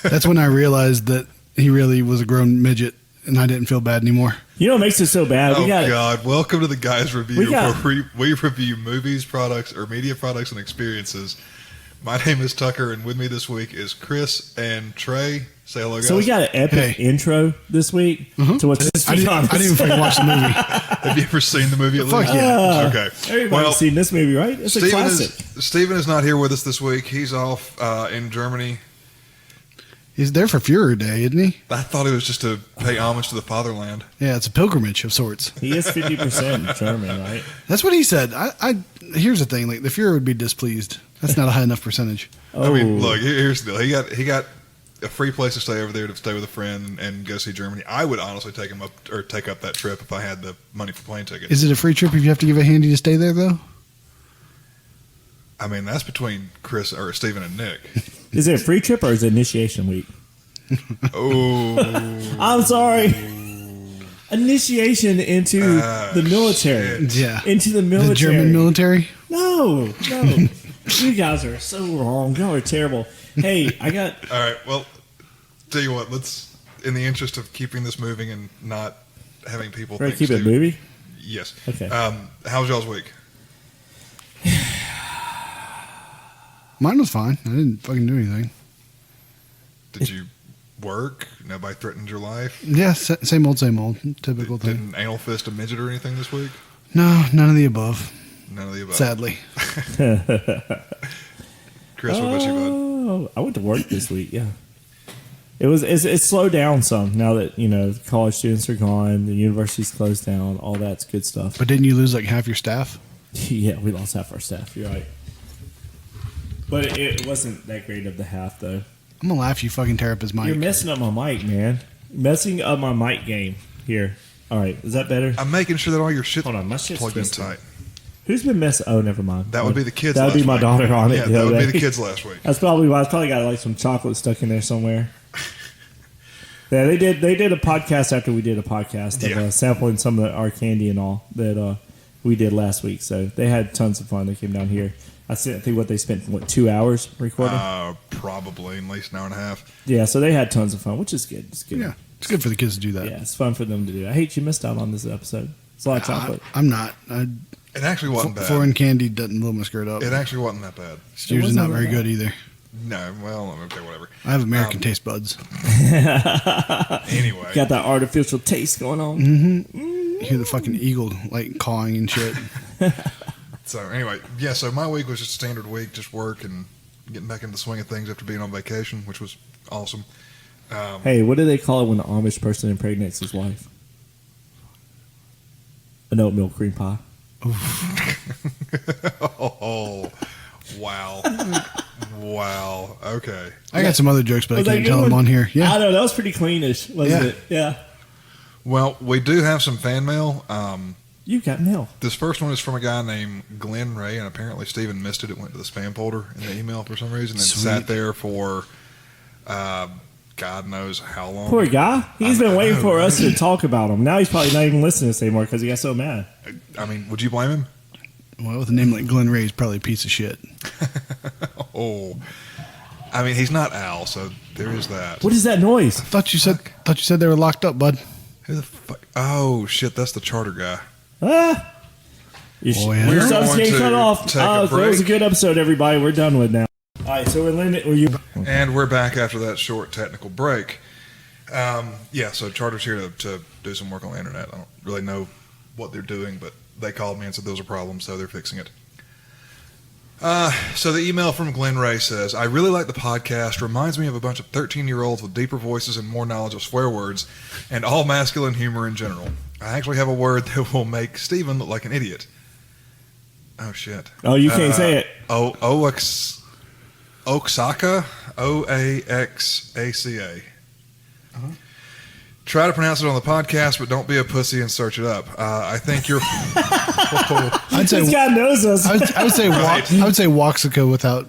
That's when I realized that he really was a grown midget, and I didn't feel bad anymore. You know what makes it so bad? God. Welcome to the Guys Review, where we review movies, products, or media products and experiences. My name is Tucker, and with me this week is Chris and Trey. Say hello, guys. So we got an epic intro this week to what's I didn't even fucking watch the movie. Have you ever seen the movie at least? Fuck yeah. Okay. Everybody's seen this movie, right? It's a classic. Steven is not here with us this week. He's off in Germany. He's there for Führer Day, isn't he? I thought it was just to pay homage to the fatherland. Yeah, it's a pilgrimage of sorts. He is 50% German, right? That's what he said. Here's the thing: like the Führer would be displeased. That's not a high enough percentage. I mean, look, here's the deal. He got a free place to stay over there to stay with a friend and go see Germany. I would honestly take up that trip if I had the money for plane tickets. Is it a free trip if you have to give a handy to stay there though? I mean, that's between Chris or Steven and Nick. Is it a free trip or is it initiation week? Oh, I'm sorry. Initiation into the military. Shit. Yeah, into the military. The German military. No. You guys are so wrong. Y'all are terrible. Hey, I got. All right. Well, tell you what. Let's, in the interest of keeping this moving and not having people think keep it moving. Yes. Okay. How was y'all's week? Mine was fine. I didn't fucking do anything. Did you work? Nobody threatened your life? Yeah, same old, typical thing. Didn't anal fist a midget or anything this week? No, none of the above. None of the above. Sadly. Chris, what about you, bud? I went to work this week. Yeah, it's slowed down some now that college students are gone, the university's closed down, all that's good stuff. But didn't you lose like half your staff? Yeah, we lost half our staff. You're right, but it wasn't that great of the half though. I'm gonna laugh. You fucking tear up his mic. You're messing up my mic, man. Messing up my mic game here. All right, is that better? I'm making sure that all your shit's Hold on, my shit's plugged in twisted. tight. Who's been messing? Oh, never mind. That would be the kids. That would be my daughter on it. Yeah, that would be the kids last week. That's probably why. I probably got like some chocolate stuck in there somewhere. Yeah, they did a podcast after we did a podcast of sampling some of our candy and all that we did last week. So they had tons of fun. They came down here. I think what they spent 2 hours recording. Probably at least an hour and a half. Yeah, so they had tons of fun, which is good. It's good. Yeah, it's good for the kids to do that. Yeah, it's fun for them to do. I hate you missed out on this episode. It's a lot of chocolate. I'm not. It actually wasn't bad. Foreign candy doesn't blow my skirt up. It actually wasn't that bad. It's usually not very good either. No, well, okay, whatever. I have American taste buds. Anyway. Got that artificial taste going on. Mm-hmm. You hear the fucking eagle like cawing and shit. So anyway, yeah, so my week was just a standard week, just work and getting back into the swing of things after being on vacation, which was awesome. Hey, what do they call it when the Amish person impregnates his wife? An oatmeal cream pie. Oh, wow. Wow. Okay. I got some other jokes, but I can't tell them on here. Yeah. I know, that was pretty cleanish, wasn't it? Yeah. Well, we do have some fan mail. You got mail. This first one is from a guy named Glenn Ray, and apparently Steven missed it. It went to the spam folder in the email for some reason and sat there for God knows how long. Poor guy. He's been waiting for us to talk about him. Now he's probably not even listening to us anymore because he got so mad. I mean, would you blame him? Well, with a name like Glenn Ray, he's probably a piece of shit. Oh. I mean, he's not Al, so there is that. What is that noise? I thought you said they were locked up, bud. Who the fuck? Oh, shit, that's the charter guy. Your We're sub's going getting to cut off. take a That was a break. good episode, everybody. We're done with now. All right, so And we're back after that short technical break. So Charter's here to do some work on the internet. I don't really know what they're doing, but they called me and said there was a problem, so they're fixing it. So the email from Glenn Ray says, I really like the podcast. Reminds me of a bunch of 13-year-olds with deeper voices and more knowledge of swear words and all masculine humor in general. I actually have a word that will make Steven look like an idiot. Oh, shit. Oh, you can't say it. Oaxaca? Oaxaca. Uh-huh. Try to pronounce it on the podcast, but don't be a pussy and search it up. I think you're... I'd say This guy knows us. I would say I would say Oaxaca without.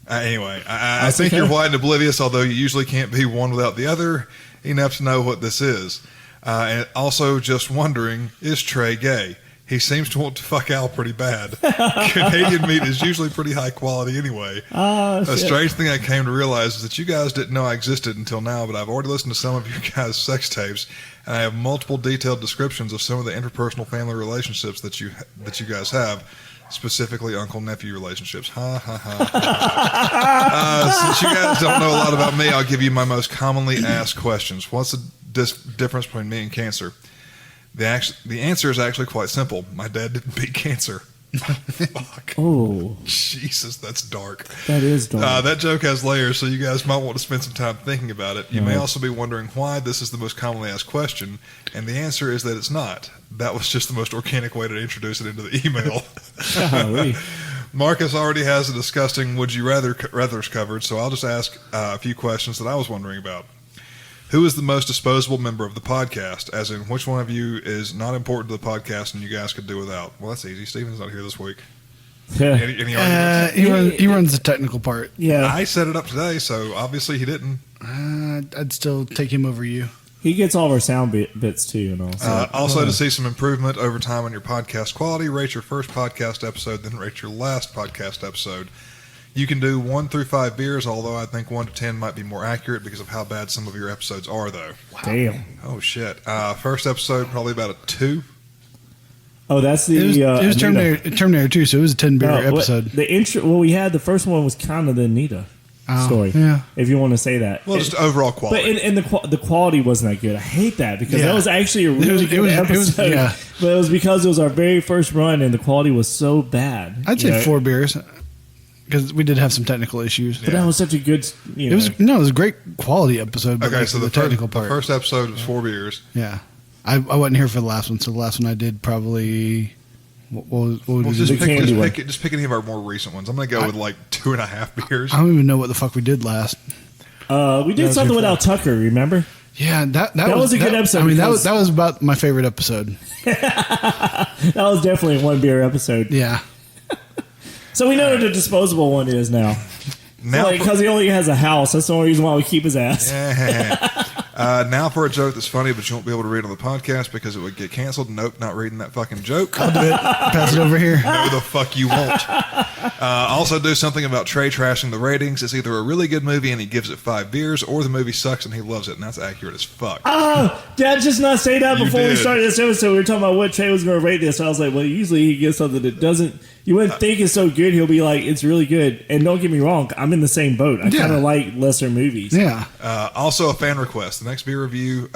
Anyway, I think you're white and oblivious, although you usually can't be one without the other. Enough to know what this is. And also just wondering, is Trey gay? He seems to want to fuck Al pretty bad. Canadian meat is usually pretty high quality anyway. A strange thing I came to realize is that you guys didn't know I existed until now, but I've already listened to some of your guys' sex tapes, and I have multiple detailed descriptions of some of the interpersonal family relationships that you guys have, specifically uncle-nephew relationships. Ha, ha, ha. Since you guys don't know a lot about me, I'll give you my most commonly asked questions. What's the difference between me and cancer? The answer is actually quite simple. My dad didn't beat cancer. Fuck. Oh. Jesus, that's dark. That is dark. That joke has layers, so you guys might want to spend some time thinking about it. You may also be wondering why this is the most commonly asked question, and the answer is that it's not. That was just the most organic way to introduce it into the email. Marcus already has a disgusting would you rather's covered, so I'll just ask a few questions that I was wondering about. Who is the most disposable member of the podcast? As in, which one of you is not important to the podcast and you guys could do without? Well, that's easy. Steven's not here this week. Any arguments? He runs the technical part. Yeah. I set it up today, so obviously he didn't. I'd still take him over you. He gets all of our sound bits too, and all. Also, to see some improvement over time on your podcast quality, rate your first podcast episode, then rate your last podcast episode. You can do 1 through 5 beers, although I think 1 to 10 might be more accurate because of how bad some of your episodes are, though. Wow. Damn. Oh, shit. First episode, probably about a 2. Oh, that's the... It was Terminator 2, so it was a 10-beer episode. The intro... Well, we had... The first one was kind of the Anita story. Yeah. If you want to say that. Well, just overall quality. But the quality wasn't that good. I hate that because that was actually a really good episode. But it was because it was our very first run and the quality was so bad. I'd say 4 beers. Because we did have some technical issues. But that was such a good... It was a great quality episode. But okay, so the technical part. The first episode was 4 beers. Yeah. I wasn't here for the last one, so the last one I did probably... What was just it? pick any of our more recent ones. I'm going to go with like 2.5 beers. I don't even know what the fuck we did last. We did something without Tucker, remember? Yeah, that was a good episode. I mean, that was about my favorite episode. That was definitely a 1 beer episode. Yeah. So we know what the disposable one is now. Because he only has a house. That's the only reason why we keep his ass. Yeah. Now for a joke that's funny, but you won't be able to read on the podcast because it would get canceled. Nope, not reading that fucking joke. I'll do it. Pass it over here. No, the fuck you won't. Also do something about Trey trashing the ratings. It's either a really good movie and he gives it 5 beers, or the movie sucks and he loves it, and that's accurate as fuck. Oh, Dad just not say that before we started this episode. We were talking about what Trey was going to rate this. I was like, well, usually he gives something that doesn't... You wouldn't think it's so good. He'll be like, it's really good. And don't get me wrong, I'm in the same boat. I kind of like lesser movies. Yeah. Also, a fan request. The next beer review,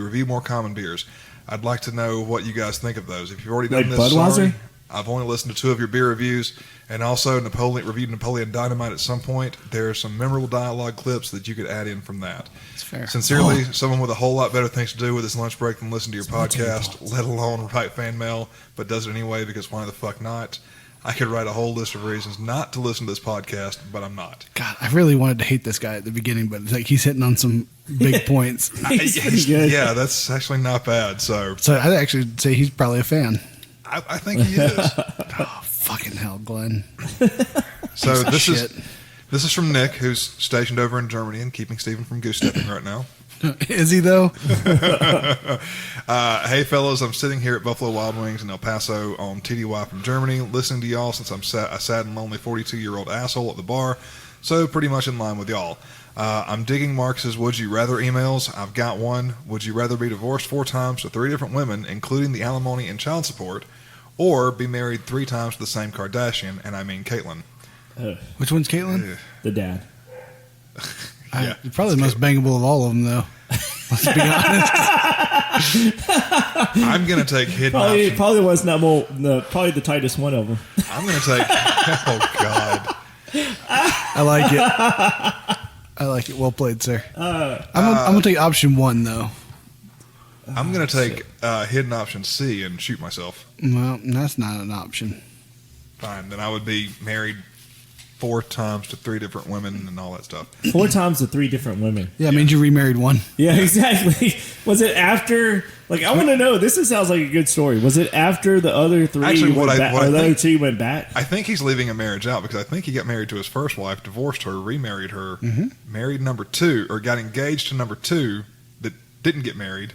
review more common beers. I'd like to know what you guys think of those. If you've already done this, Budweiser? sorry. I've only listened to 2 of your beer reviews, and also reviewed Napoleon Dynamite at some point. There are some memorable dialogue clips that you could add in from that. That's fair. Sincerely, someone with a whole lot better things to do with his lunch break than listen to your podcast, let alone write fan mail, but does it anyway because why the fuck not? I could write a whole list of reasons not to listen to this podcast, but I'm not. God, I really wanted to hate this guy at the beginning, but it's like he's hitting on some big points. Yeah, that's actually not bad. So I'd actually say he's probably a fan. I think he is. Oh, fucking hell, Glenn. So this is from Nick, who's stationed over in Germany and keeping Stephen from goose stepping right now. Is he though? Hey fellas, I'm sitting here at Buffalo Wild Wings in El Paso on TDY from Germany, listening to y'all since I'm a sad and lonely 42-year-old asshole at the bar, so pretty much in line with y'all. I'm digging Marcus's Would You Rather emails. I've got one. Would you rather be divorced 4 times to 3 different women, including the alimony and child support, or be married 3 times to the same Kardashian, and I mean Caitlyn? Which one's Caitlyn? The dad. Probably the most bangable of all of them, though. Let's be honest. I'm going to take hidden option. Probably was not probably the tightest one of them. I'm going to take... Oh, God. I like it. I like it. Well played, sir. I'm going to take option 1, though. I'm going to take hidden option C and shoot myself. Well, that's not an option. Fine. Then I would be married 4 times to 3 different women and all that stuff. 4 times to 3 different women. Yeah, it means you remarried 1. Yeah, exactly. Was it after... Like, I want to know. This sounds like a good story. Was it after the other 3 Actually, the other 2 went back? I think he's leaving a marriage out because I think he got married to his first wife, divorced her, remarried her, married number 2, or got engaged to number 2 that didn't get married,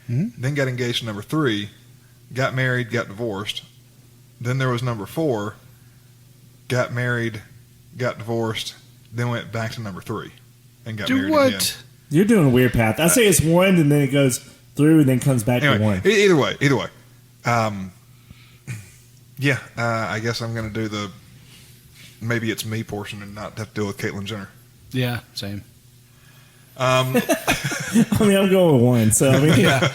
then got engaged to number 3, got married, got divorced. Then there was number 4, got married, got divorced, then went back to number 3 and got married again. You're doing a weird path. I say it's 1, and then it goes through, and then comes back to 1. Either way. Yeah, I guess I'm going to do the maybe it's me portion and not have to deal with Caitlyn Jenner. Yeah, same. I mean, I'm going with 1. So I mean, Yeah.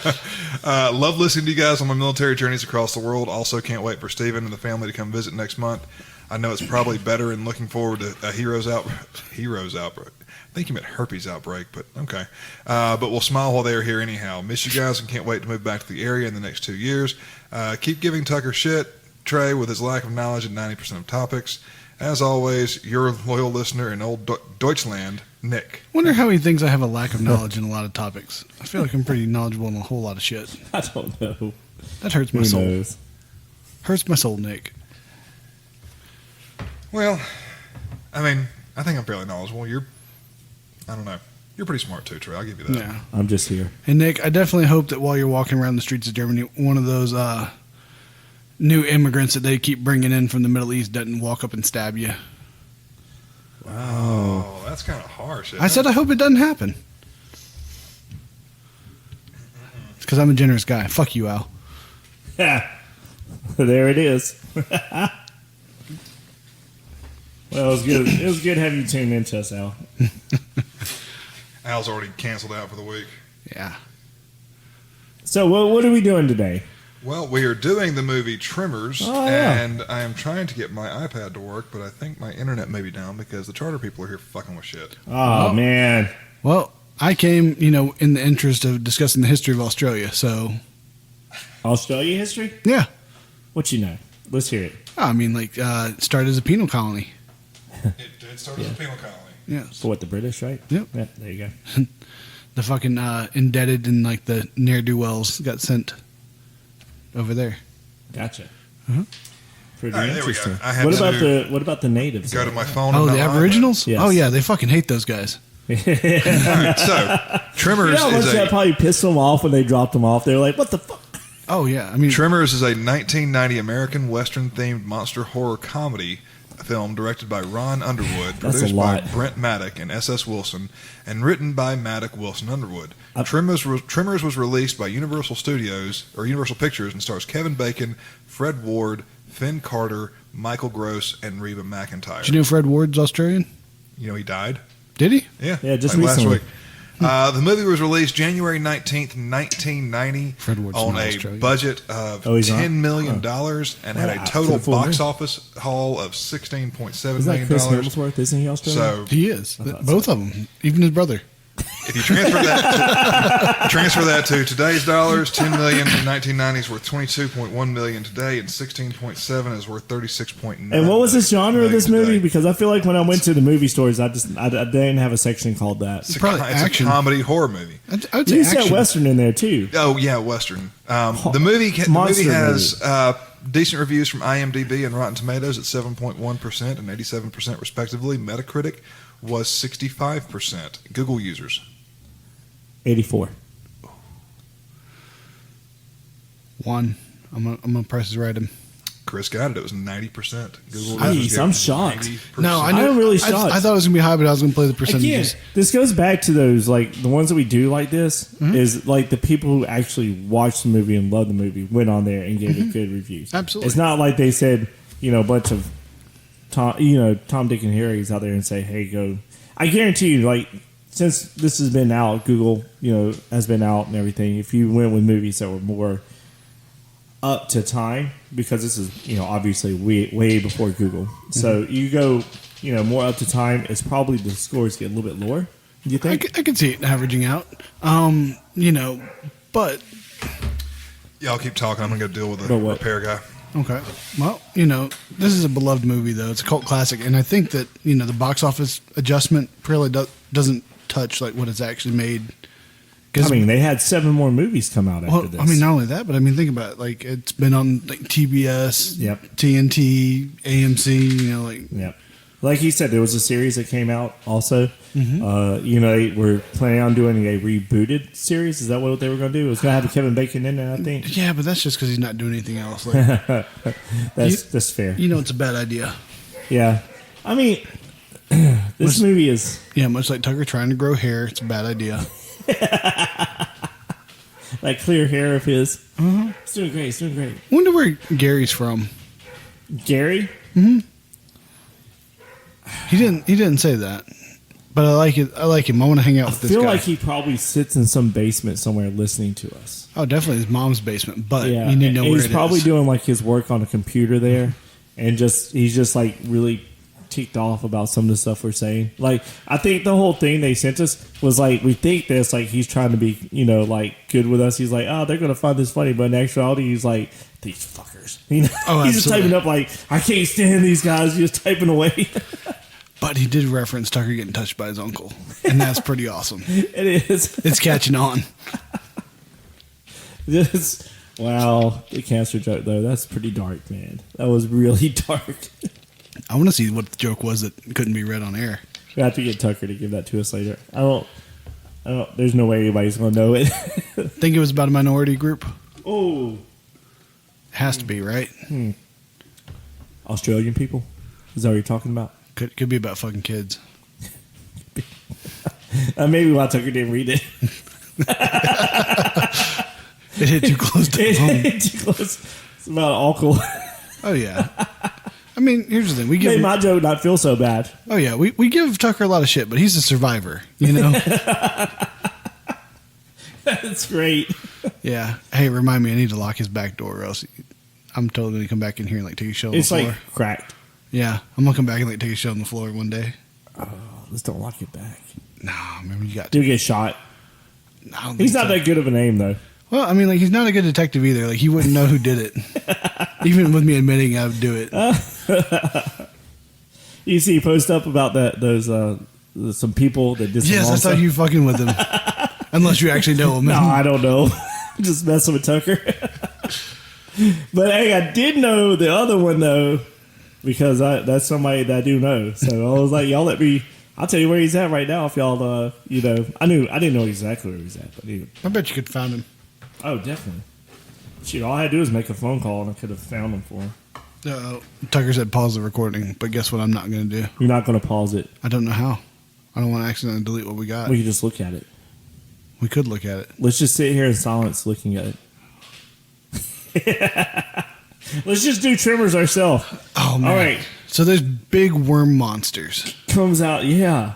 Love listening to you guys on my military journeys across the world. Also, can't wait for Steven and the family to come visit next month. I know it's probably better and looking forward to a heroes outbreak. I think you meant herpes outbreak, but okay. But we'll smile while they're here anyhow. Miss you guys and can't wait to move back to the area in the next 2 years. Keep giving Tucker shit, Trey, with his lack of knowledge in 90% of topics. As always, your loyal listener in old Deutschland, Nick. Wonder how he thinks I have a lack of knowledge in a lot of topics. I feel like I'm pretty knowledgeable in a whole lot of shit. I don't know. That hurts my Who soul. knows? Hurts my soul, Nick. Well, I mean, I think I'm fairly knowledgeable. I don't know. You're pretty smart too, Trey. I'll give you that. Yeah. I'm just here. And Nick, I definitely hope that while you're walking around the streets of Germany, one of those new immigrants that they keep bringing in from the Middle East doesn't walk up and stab you. Oh, that's kind of harsh. I said I hope it doesn't happen. It's because I'm a generous guy. Fuck you, Al. There it is. Well, it was good. It was good having you tune into us, Al. Al's already canceled out for the week. Yeah. So, what are we doing today? Well, we are doing the movie Tremors, Oh, yeah. and I am trying to get my iPad to work, but I think my internet may be down because the charter people are here fucking with shit. Oh, man. Well, I came, in the interest of discussing the history of Australia, so... Australia history? Yeah. What you know? Let's hear it. I mean, it started as a penal colony. It did start as a penal colony. Yes. For what, the British, right? Yep. Yeah, there you go. The fucking indebted and, the ne'er-do-wells got sent over there. Gotcha. Uh-huh. Pretty All right, there we interesting. go. I had What about the natives? Go to my phone. Oh, and the not my Aboriginals? Yes. Oh, yeah, they fucking hate those guys. iPad. All right, so Tremors You know how much is that probably pissed them off when they dropped them off? They were like, what the fuck? Oh, yeah, I mean... Tremors is a 1990 American Western-themed monster horror comedy film directed by Ron Underwood, That's produced a by lot. Brent Maddock and S.S. Wilson, and written by Maddock, Wilson, Underwood. Tremors was released by Universal Pictures and stars Kevin Bacon, Fred Ward, Finn Carter, Michael Gross, and Reba McEntire. Did you know Fred Ward's Australian? You know he died? Did he? Yeah. Yeah, just last recently. week. The movie was released January 19th, 1990 Fred Ward's on from a Australia. budget of Oh, he's not? $10 million and had a Wow, total for the full box movie? office haul of $16.7 Isn't that million. Chris Hemsworth? Isn't he Australian? So He is. thought Both of them. Even his brother. if you transfer that to today's dollars, $10 million in 1990 is worth $22.1 million today, and 16.7 is worth $36.9. And what was this genre of this million movie? today. Because I feel like when I went to the movie stores, I didn't have a section called that. It's, Probably it's action. a comedy horror movie. I would say You said action. Western in there too. Oh yeah, Western. The movie Monster has decent reviews from IMDb and Rotten Tomatoes at 7.1% and 87% respectively. Metacritic was 65%. Google users. 84. One. I'm gonna price is right him. Chris got it. It was 90%. Google Jeez, users gave I'm it shocked. 90%. No, I I'm know. really I shocked. thought it was gonna be high, but I was gonna play the Again, percentages. this goes back to those the ones that we do like this is like the people who actually watched the movie and loved the movie went on there and gave it good reviews. Absolutely. It's not like they said a bunch of Tom, Dick, and Harry's out there and say, hey, go. I guarantee you, since this has been out, Google has been out and everything. If you went with movies that were more up to time, because this is obviously way before Google, so you go more up to time, it's probably the scores get a little bit lower. Do you think? I could see it averaging out. But Yeah, I'll keep talking. I'm going to go deal with the But what? repair guy. okay. Well, this is a beloved movie though. It's a cult classic, and I think that the box office adjustment really doesn't touch what it's actually made. I mean, they had 7 more movies come out after this. I mean, not only that, but I mean, think about it. It's been on TBS, Yep. TNT, AMC. Yep. Like he said, there was a series that came out also. Mm-hmm. They were planning on doing a rebooted series. Is that what they were going to do? It was going to have Kevin Bacon in it, I think. Yeah, but that's just because he's not doing anything else. Like, That's fair. it's a bad idea. Yeah. I mean, this movie is... Yeah, much like Tucker trying to grow hair, it's a bad idea. That clear hair of his. Mm-hmm. It's doing great. It's doing great. Wonder where Gary's from. Gary? Mm-hmm. He didn't say that, but I like it. I like him. I want to hang out with this guy. I feel like he probably sits in some basement somewhere listening to us. Oh, definitely his mom's basement. But Yeah, you need to know where he's probably doing like his work on a computer there, and he's just like really ticked off about some of the stuff we're saying. Like, I think the whole thing they sent us was like, we think this like he's trying to be like good with us. He's like, oh, they're gonna find this funny, but in actuality, he's like, these fuckers. He's just typing up like, I can't stand these guys. He's just typing away. But he did reference Tucker getting touched by his uncle, and that's pretty awesome. It is. It's catching on. Wow, the cancer joke though. That's pretty dark, man. That was really dark. I want to see what the joke was that couldn't be read on air. We have to get Tucker to give that to us later. I don't. There's no way anybody's gonna know it. Think it was about a minority group. Oh, Has to be, right? Australian people. Is that what you're talking about? Could be about fucking kids. Maybe why Tucker didn't read it. It hit too close to home. It hit too close. It's about uncle. Oh yeah. I mean, here's the thing: we give Made my joke not feel so bad. Oh yeah, we give Tucker a lot of shit, but he's a survivor. That's great. Yeah. Hey, remind me, I need to lock his back door, or else I'm totally gonna come back in here and like take a show on the floor. It's like cracked. Yeah, I'm gonna come back and like take a show on the floor one day. Oh, let's don't lock it back. Nah, man, you got Do to. get shot. I don't He's think not so. that good of a name though. Well, I mean, like he's not a good detective either. Like he wouldn't know who did it, even with me admitting I would do it. You see, he post up about those some people that did some Yes, wrong that's how stuff. you fucking with him. Unless you actually know him. No, I don't know. Just messing with Tucker. But hey, I did know the other one though, because that's somebody that I do know. So I was like, y'all let me. I'll tell you where he's at right now. If y'all, I didn't know exactly where he's at, but I bet you could find him. oh, definitely. Shit, all I had to do was make a phone call and I could have found him for him. Tucker said pause the recording, but guess what I'm not going to do? You're not going to pause it. I don't know how. I don't want to accidentally delete what we got. We can just look at it. We could look at it. Let's just sit here in silence looking at it. Let's just do Tremors ourselves. Oh, man. All right. So there's big worm monsters. Comes out, yeah.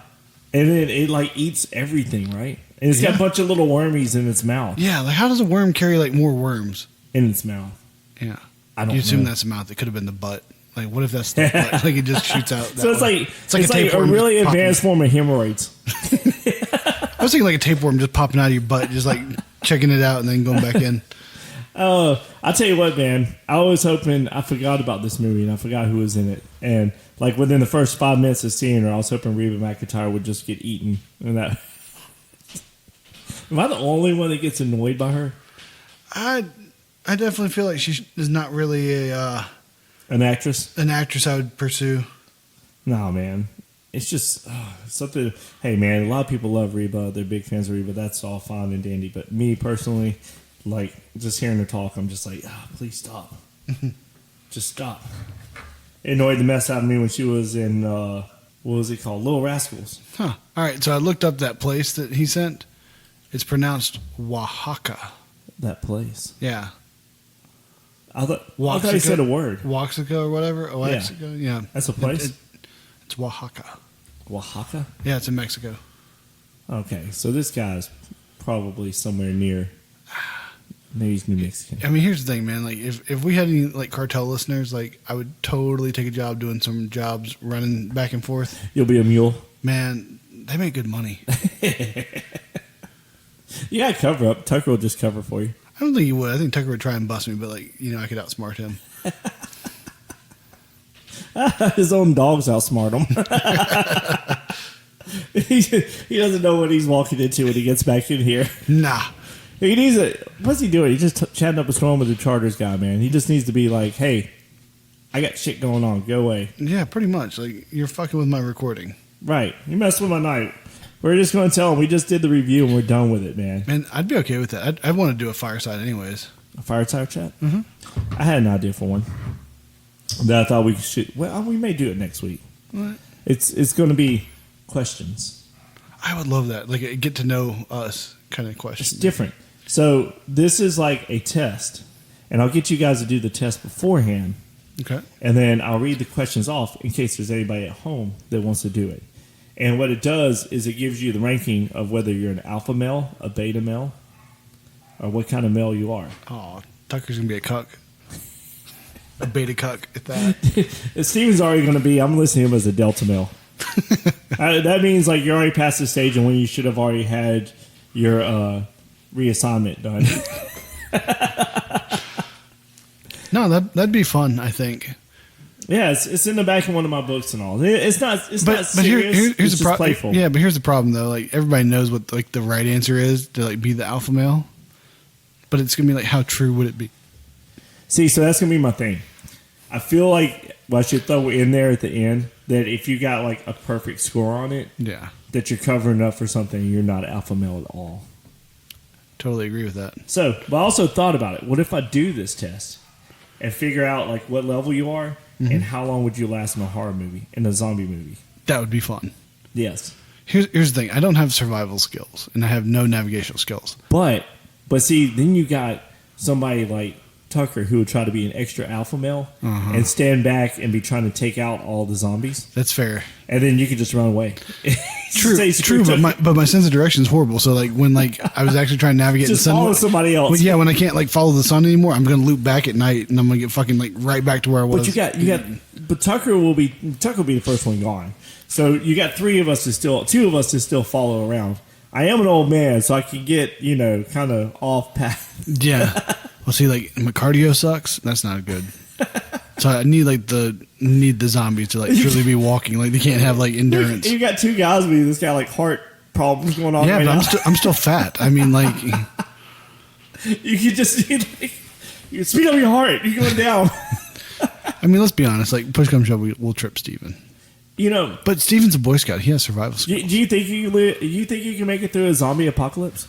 And then it like eats everything, right? And it's got a bunch of little wormies in its mouth. Yeah, like how does a worm carry like more worms? In its mouth. Yeah. I don't You assume know. that's the mouth. It could have been the butt. Like, what if that's the butt? Like, it just shoots out. That So it's way. like It's like a tapeworm really just popping. advanced form of hemorrhoids. I was thinking like a tapeworm just popping out of your butt, just like checking it out and then going back in. I'll tell you what, man. I was hoping I forgot about this movie and I forgot who was in it. And like within the first 5 minutes of seeing her, I was hoping Reba McEntire would just get eaten. And that. Am I the only one that gets annoyed by her? I definitely feel like she is not really An actress? an actress I would pursue. No, man. It's just something. Hey, man, a lot of people love Reba. They're big fans of Reba. That's all fine and dandy. But me personally, like, just hearing her talk, I'm just like, please stop. Just stop. It annoyed the mess out of me when she was in, what was it called? Little Rascals. Huh. All right, so I looked up that place that he sent. It's pronounced Oaxaca. That place. Yeah. I thought he said a word. Oaxaca or whatever. Oaxaca, yeah. That's a place? It's Oaxaca. Oaxaca? Yeah, it's in Mexico. Okay, so this guy's probably somewhere near. Maybe he's New Mexican. I mean, here's the thing, man. Like, if we had any like cartel listeners, like, I would totally take a job doing some jobs running back and forth. You'll be a mule. Man, they make good money. You gotta cover up. Tucker will just cover for you. I don't think he would. I think Tucker would try and bust me, but like, I could outsmart him. His own dogs outsmart him. He doesn't know what he's walking into when he gets back in here. Nah. He needs a. What's he doing? He's just chatting up a storm with the Charters guy, man. He just needs to be like, hey, I got shit going on. Go away. Yeah, pretty much. Like, you're fucking with my recording. Right. You messed with my night. We're just going to tell them we just did the review and we're done with it, man. And I'd be okay with that. I'd want to do a fireside anyways. A fireside chat? Mm-hmm. I had an idea for one that I thought we should. Well, we may do it next week. What? It's going to be questions. I would love that. Like a get to know us kind of It's question. different. So this is like a test, and I'll get you guys to do the test beforehand, Okay. and then I'll read the questions off in case there's anybody at home that wants to do it. And what it does is it gives you the ranking of whether you're an alpha male, a beta male, or what kind of male you are. Oh, Tucker's gonna be a cuck. A beta cuck at that. Steven's already going to be, I'm listing him as a delta male. That means like you're already past the stage and when you should have already had your reassignment done. No, that'd be fun, I think. Yeah, it's in the back of one of my books and all. It's not not But serious. here's it's the just problem. playful. Yeah, but here's the problem though. Like everybody knows what like the right answer is to like be the alpha male. But it's gonna be like, how true would it be? See, so that's gonna be my thing. I feel like I should throw in there at the end that if you got like a perfect score on it, Yeah, that you're covering up for something you're not alpha male at all. totally agree with that. So, but I also thought about it. What if I do this test and figure out like what level you are and how long would you last in a horror movie, in a zombie movie? That would be fun. Yes. Here's the thing. I don't have survival skills, and I have no navigational skills. But see, then you got somebody like Tucker who would try to be an extra alpha male and stand back and be trying to take out all the zombies, That's fair. and then you could just run away. True, but my sense of direction is horrible. So like when like I was actually trying to navigate just the sun, follow somebody else. Well, yeah, when I can't like follow the sun anymore, I'm gonna loop back at night, and I'm gonna get fucking like right back to where I was. But you got, but Tucker will be the first one gone. So you got two of us to still follow around. I am an old man, so I can get kind of off path. Yeah. Well, see, like my cardio sucks. That's not good. So I need the zombies to like truly be walking. Like they can't have like endurance. You got two guys with you that's got like heart problems going on. Yeah, right but now. I'm still fat. I mean, like You could just you speed up your heart. You're going down. I mean, let's be honest. Like push comes shove, we'll trip Steven. But Steven's a Boy Scout. He has survival skills. Do you think you think you can make it through a zombie apocalypse?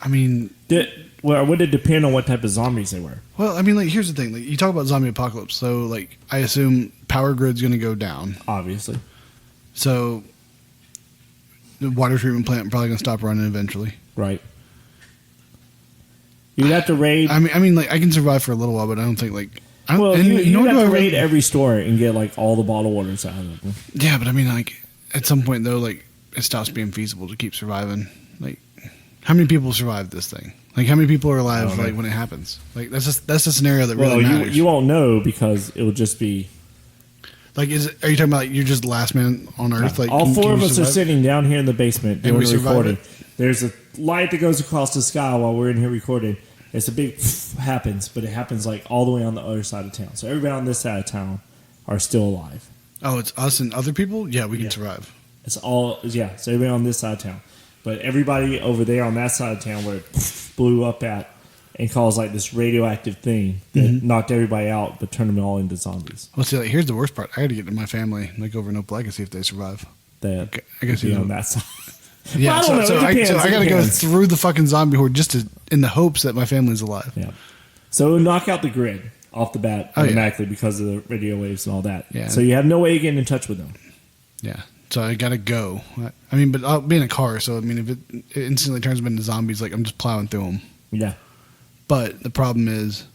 I mean, would it depend on what type of zombies they were? well, I mean, like here's the thing. Like you talk about zombie apocalypse, so like I assume power grid's going to go down. Obviously. So the water treatment plant probably going to stop running eventually. Right. You'd have to raid. I mean, like I can survive for a little while, but I don't think like. Well, you nor have do I to really- raid every store and get like all the bottled waters out of them. Yeah, but I mean, like at some point though, like it stops being feasible to keep surviving. Like, how many people survive this thing? Like, how many people are alive like when it happens? Like that's the scenario that really matters. You won't know because it will just be. Like, are you talking about like you're just the last man on Earth? Like, All four can of you us are survive? sitting down here in the basement doing we the survive recording. it? There's a light that goes across the sky while we're in here recording. It's a big happens, but it happens like all the way on the other side of town. So everybody on this side of town are still alive. Oh, it's us and other people. Yeah, we can survive. It's all So everybody on this side of town, but everybody over there on that side of town where it blew up at and caused like this radioactive thing that knocked everybody out, but turned them all into zombies. Well, see, like here's the worst part. I got to get to my family, like over in Oak Lake, and see if they survive. That I guess be you know. on that side. Yeah, Well, I don't know. so It depends. I It got to go depends. through the fucking zombie horde just in the hopes that my family's alive. Yeah. So it would knock out the grid off the bat Oh, yeah. automatically because of the radio waves and all that. Yeah. So you have no way of getting in touch with them. Yeah. So I gotta go. I mean, but I'll be in a car, so I mean, if it instantly turns them into zombies, like I'm just plowing through them. Yeah. But the problem is,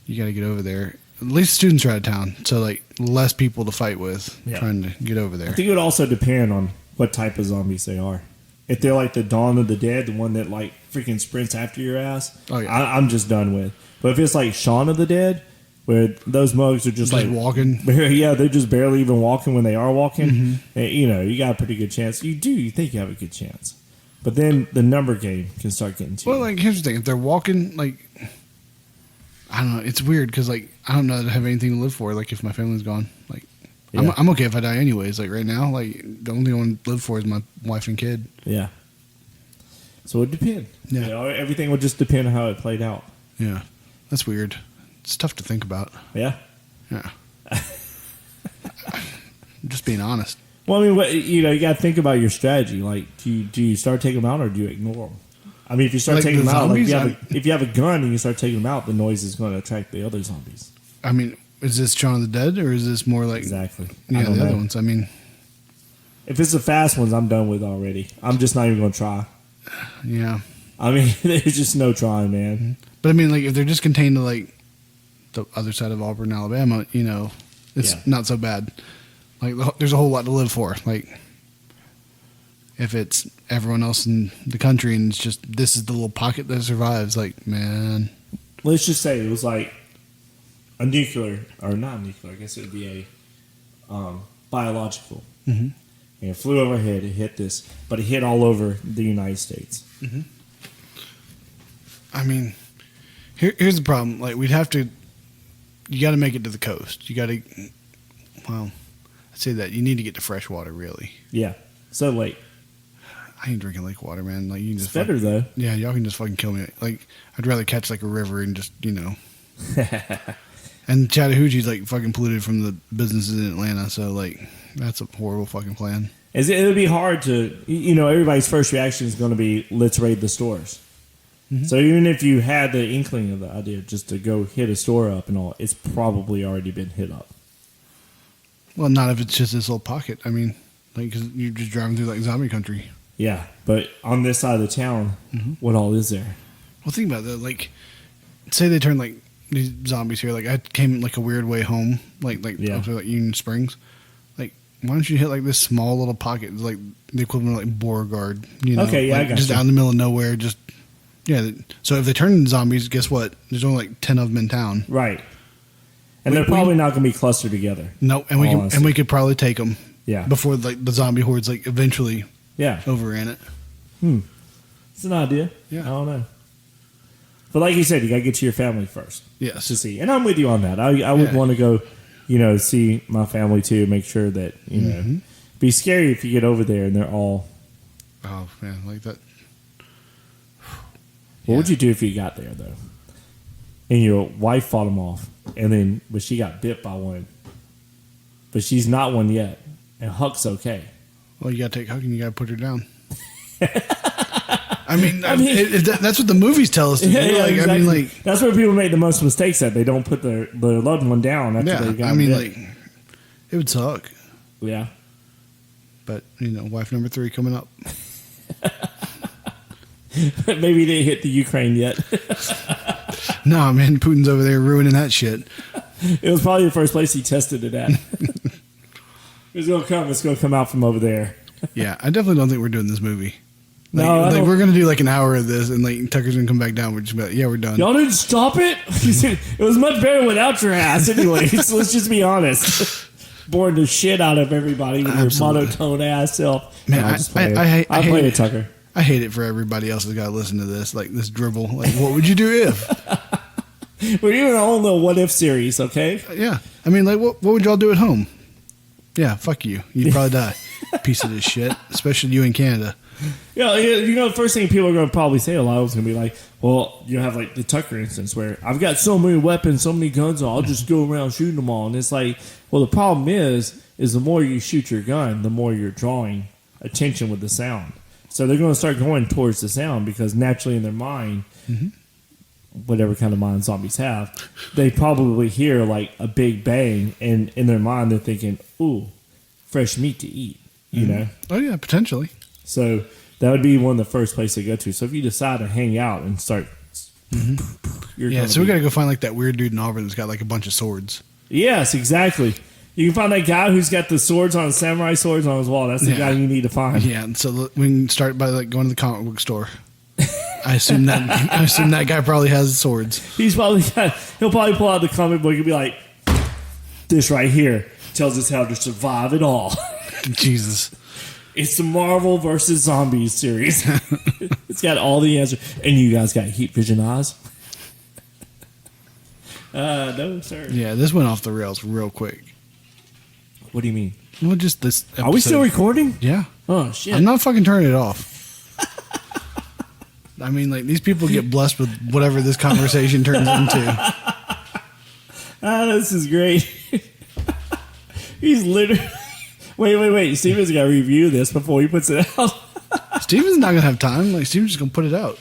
you gotta get over there. At least students are out of town, so like less people to fight with Yeah. trying to get over I there. think it would also depend on what type of zombies they are. If they're like the Dawn of the Dead, the one that like freaking sprints after your ass, Oh, yeah. I'm just done with. But if it's like Shaun of the Dead, where those mugs are just Just like walking. yeah, they're just barely even walking when they are walking. And, you got a pretty good chance. You think you have a good chance, but then the number game can start getting to Well, you. like here's the thing: if they're walking, like I don't know, it's weird because like I don't know that I have anything to live for. Like if my family's gone, like Yeah. I'm okay if I die anyways. Like right now, like the only thing I want to live for is my wife and kid. Yeah. So it would depend. Yeah. Everything would just depend on how it played out. Yeah, that's weird. it's tough to think about. Yeah. Yeah. Just being honest. Well, I mean, you got to think about your strategy. Like, do you start taking them out or do you ignore them? I mean, if you start Like taking the them out, like zombies, if you have a gun and you start taking them out, the noise is going to attract the other zombies. I mean, is this Shaun of the Dead or is this more like Exactly? Yeah, the other ones. I mean, if it's the fast ones, I'm done with already. I'm just not even going to try. yeah. I mean, there's just no trying, man. But I mean, like if they're just contained to like the other side of Auburn, Alabama, it's not so bad. Like there's a whole lot to live for. Like if it's everyone else in the country and it's just this is the little pocket that survives, like man. Let's just say it was like a nuclear or not nuclear. I guess it would be a biological. Mm-hmm. And it flew overhead. It hit this, but it hit all over the United States. Mm-hmm. I mean, here's the problem. Like we'd have to. You got to make it to the coast. You got to. Well, I'd say that you need to get to fresh water, really. Yeah. So lake. I ain't drinking lake water, man. Like you can just It's better though. Yeah, y'all can just fucking kill me. Like I'd rather catch like a river and just And Chattahoochee's like fucking polluted from the businesses in Atlanta, so like that's a horrible fucking plan. It would be hard to, everybody's first reaction is going to be, let's raid the stores. Mm-hmm. So even if you had the inkling of the idea just to go hit a store up and all, it's probably already been hit up. Well, not if it's just this little pocket. I mean, like, because you're just driving through like zombie country. Yeah, but on this side of the town, what all is there? Well, think about that. Like, say they turn like these zombies here. Like, I came like a weird way home, like Union Springs. Like, why don't you hit like this small little pocket, it's like the equivalent of like Beauregard? Okay, yeah, like, I got just you. out in the middle of nowhere. Just So if they turn into zombies, guess what? There's only like 10 of them in town. Right, and they're probably not going to be clustered together. No, and we could probably take them. Yeah. Before like the zombie hordes like eventually. Yeah. Overran it. It's an idea. Yeah. I don't know. But like you said, you got to get to your family first. Yes. To see. And I'm with you on that. I would want to go, see my family too, make sure that, be scary if you get over there and they're all. Oh, man, like that. What would you do if you got there, though? And your wife fought them off, but she got bit by one. But she's not one yet. And Huck's okay. Well, you got to take Huck and you got to put her down. I mean, that's what the movies tell us to do. Exactly. I mean, like that's where people make the most mistakes. That they don't put their loved one down after they got bit. like it would suck. Yeah, but wife number 3 coming up. Maybe they hit the Ukraine yet. No, man, Putin's over there ruining that shit. It was probably the first place he tested it at. It's gonna come out from over there. Yeah, I definitely don't think we're doing this movie. Like, No, we're gonna do like an hour of this, and like Tucker's gonna come back down. We're just like, yeah, we're done. Y'all didn't stop it. It was much better without your ass, anyway. So let's just be honest. Boring the shit out of everybody with your monotone ass self. Man, I play it, Tucker. I hate it for everybody else that's got to listen to this, like this dribble. Like, what would you do if? We're doing our own little what if series, okay? Yeah, I mean, like, what would y'all do at home? Yeah, fuck you. You'd probably die. Piece of this shit, especially you in Canada. Yeah, the first thing people are going to probably say a lot is going to be like, well, you have like the Tucker instance where I've got so many weapons, so many guns, I'll just go around shooting them all. And it's like, well, the problem is the more you shoot your gun, the more you're drawing attention with the sound. So they're going to start going towards the sound because naturally in their mind, whatever kind of mind zombies have, they probably hear like a big bang, and in their mind they're thinking, ooh, fresh meat to eat, you know? Oh, yeah, potentially. So that would be one of the first places to go to. So if you decide to hang out and start... Yeah, so we got to go find like that weird dude in Auburn that's got like a bunch of swords. Yes, exactly. You can find that guy who's got the swords on, samurai swords on his wall. That's the guy you need to find. Yeah, and so we can start by like going to the comic book store. I assume that guy probably has swords. He'll probably pull out the comic book and be like, this right here tells us how to survive it all. Jesus. It's the Marvel versus Zombies series. It's got all the answers. And you guys got heat vision eyes? No, sir. Yeah, this went off the rails real quick. What do you mean? Well, just this episode. Are we still recording? Yeah. Oh, shit. I'm not fucking turning it off. I mean, like, these people get blessed with whatever this conversation turns into. This is great. He's literally... Wait. Steven's got to review this before he puts it out. Steven's not going to have time. Like, Steven's just going to put it out.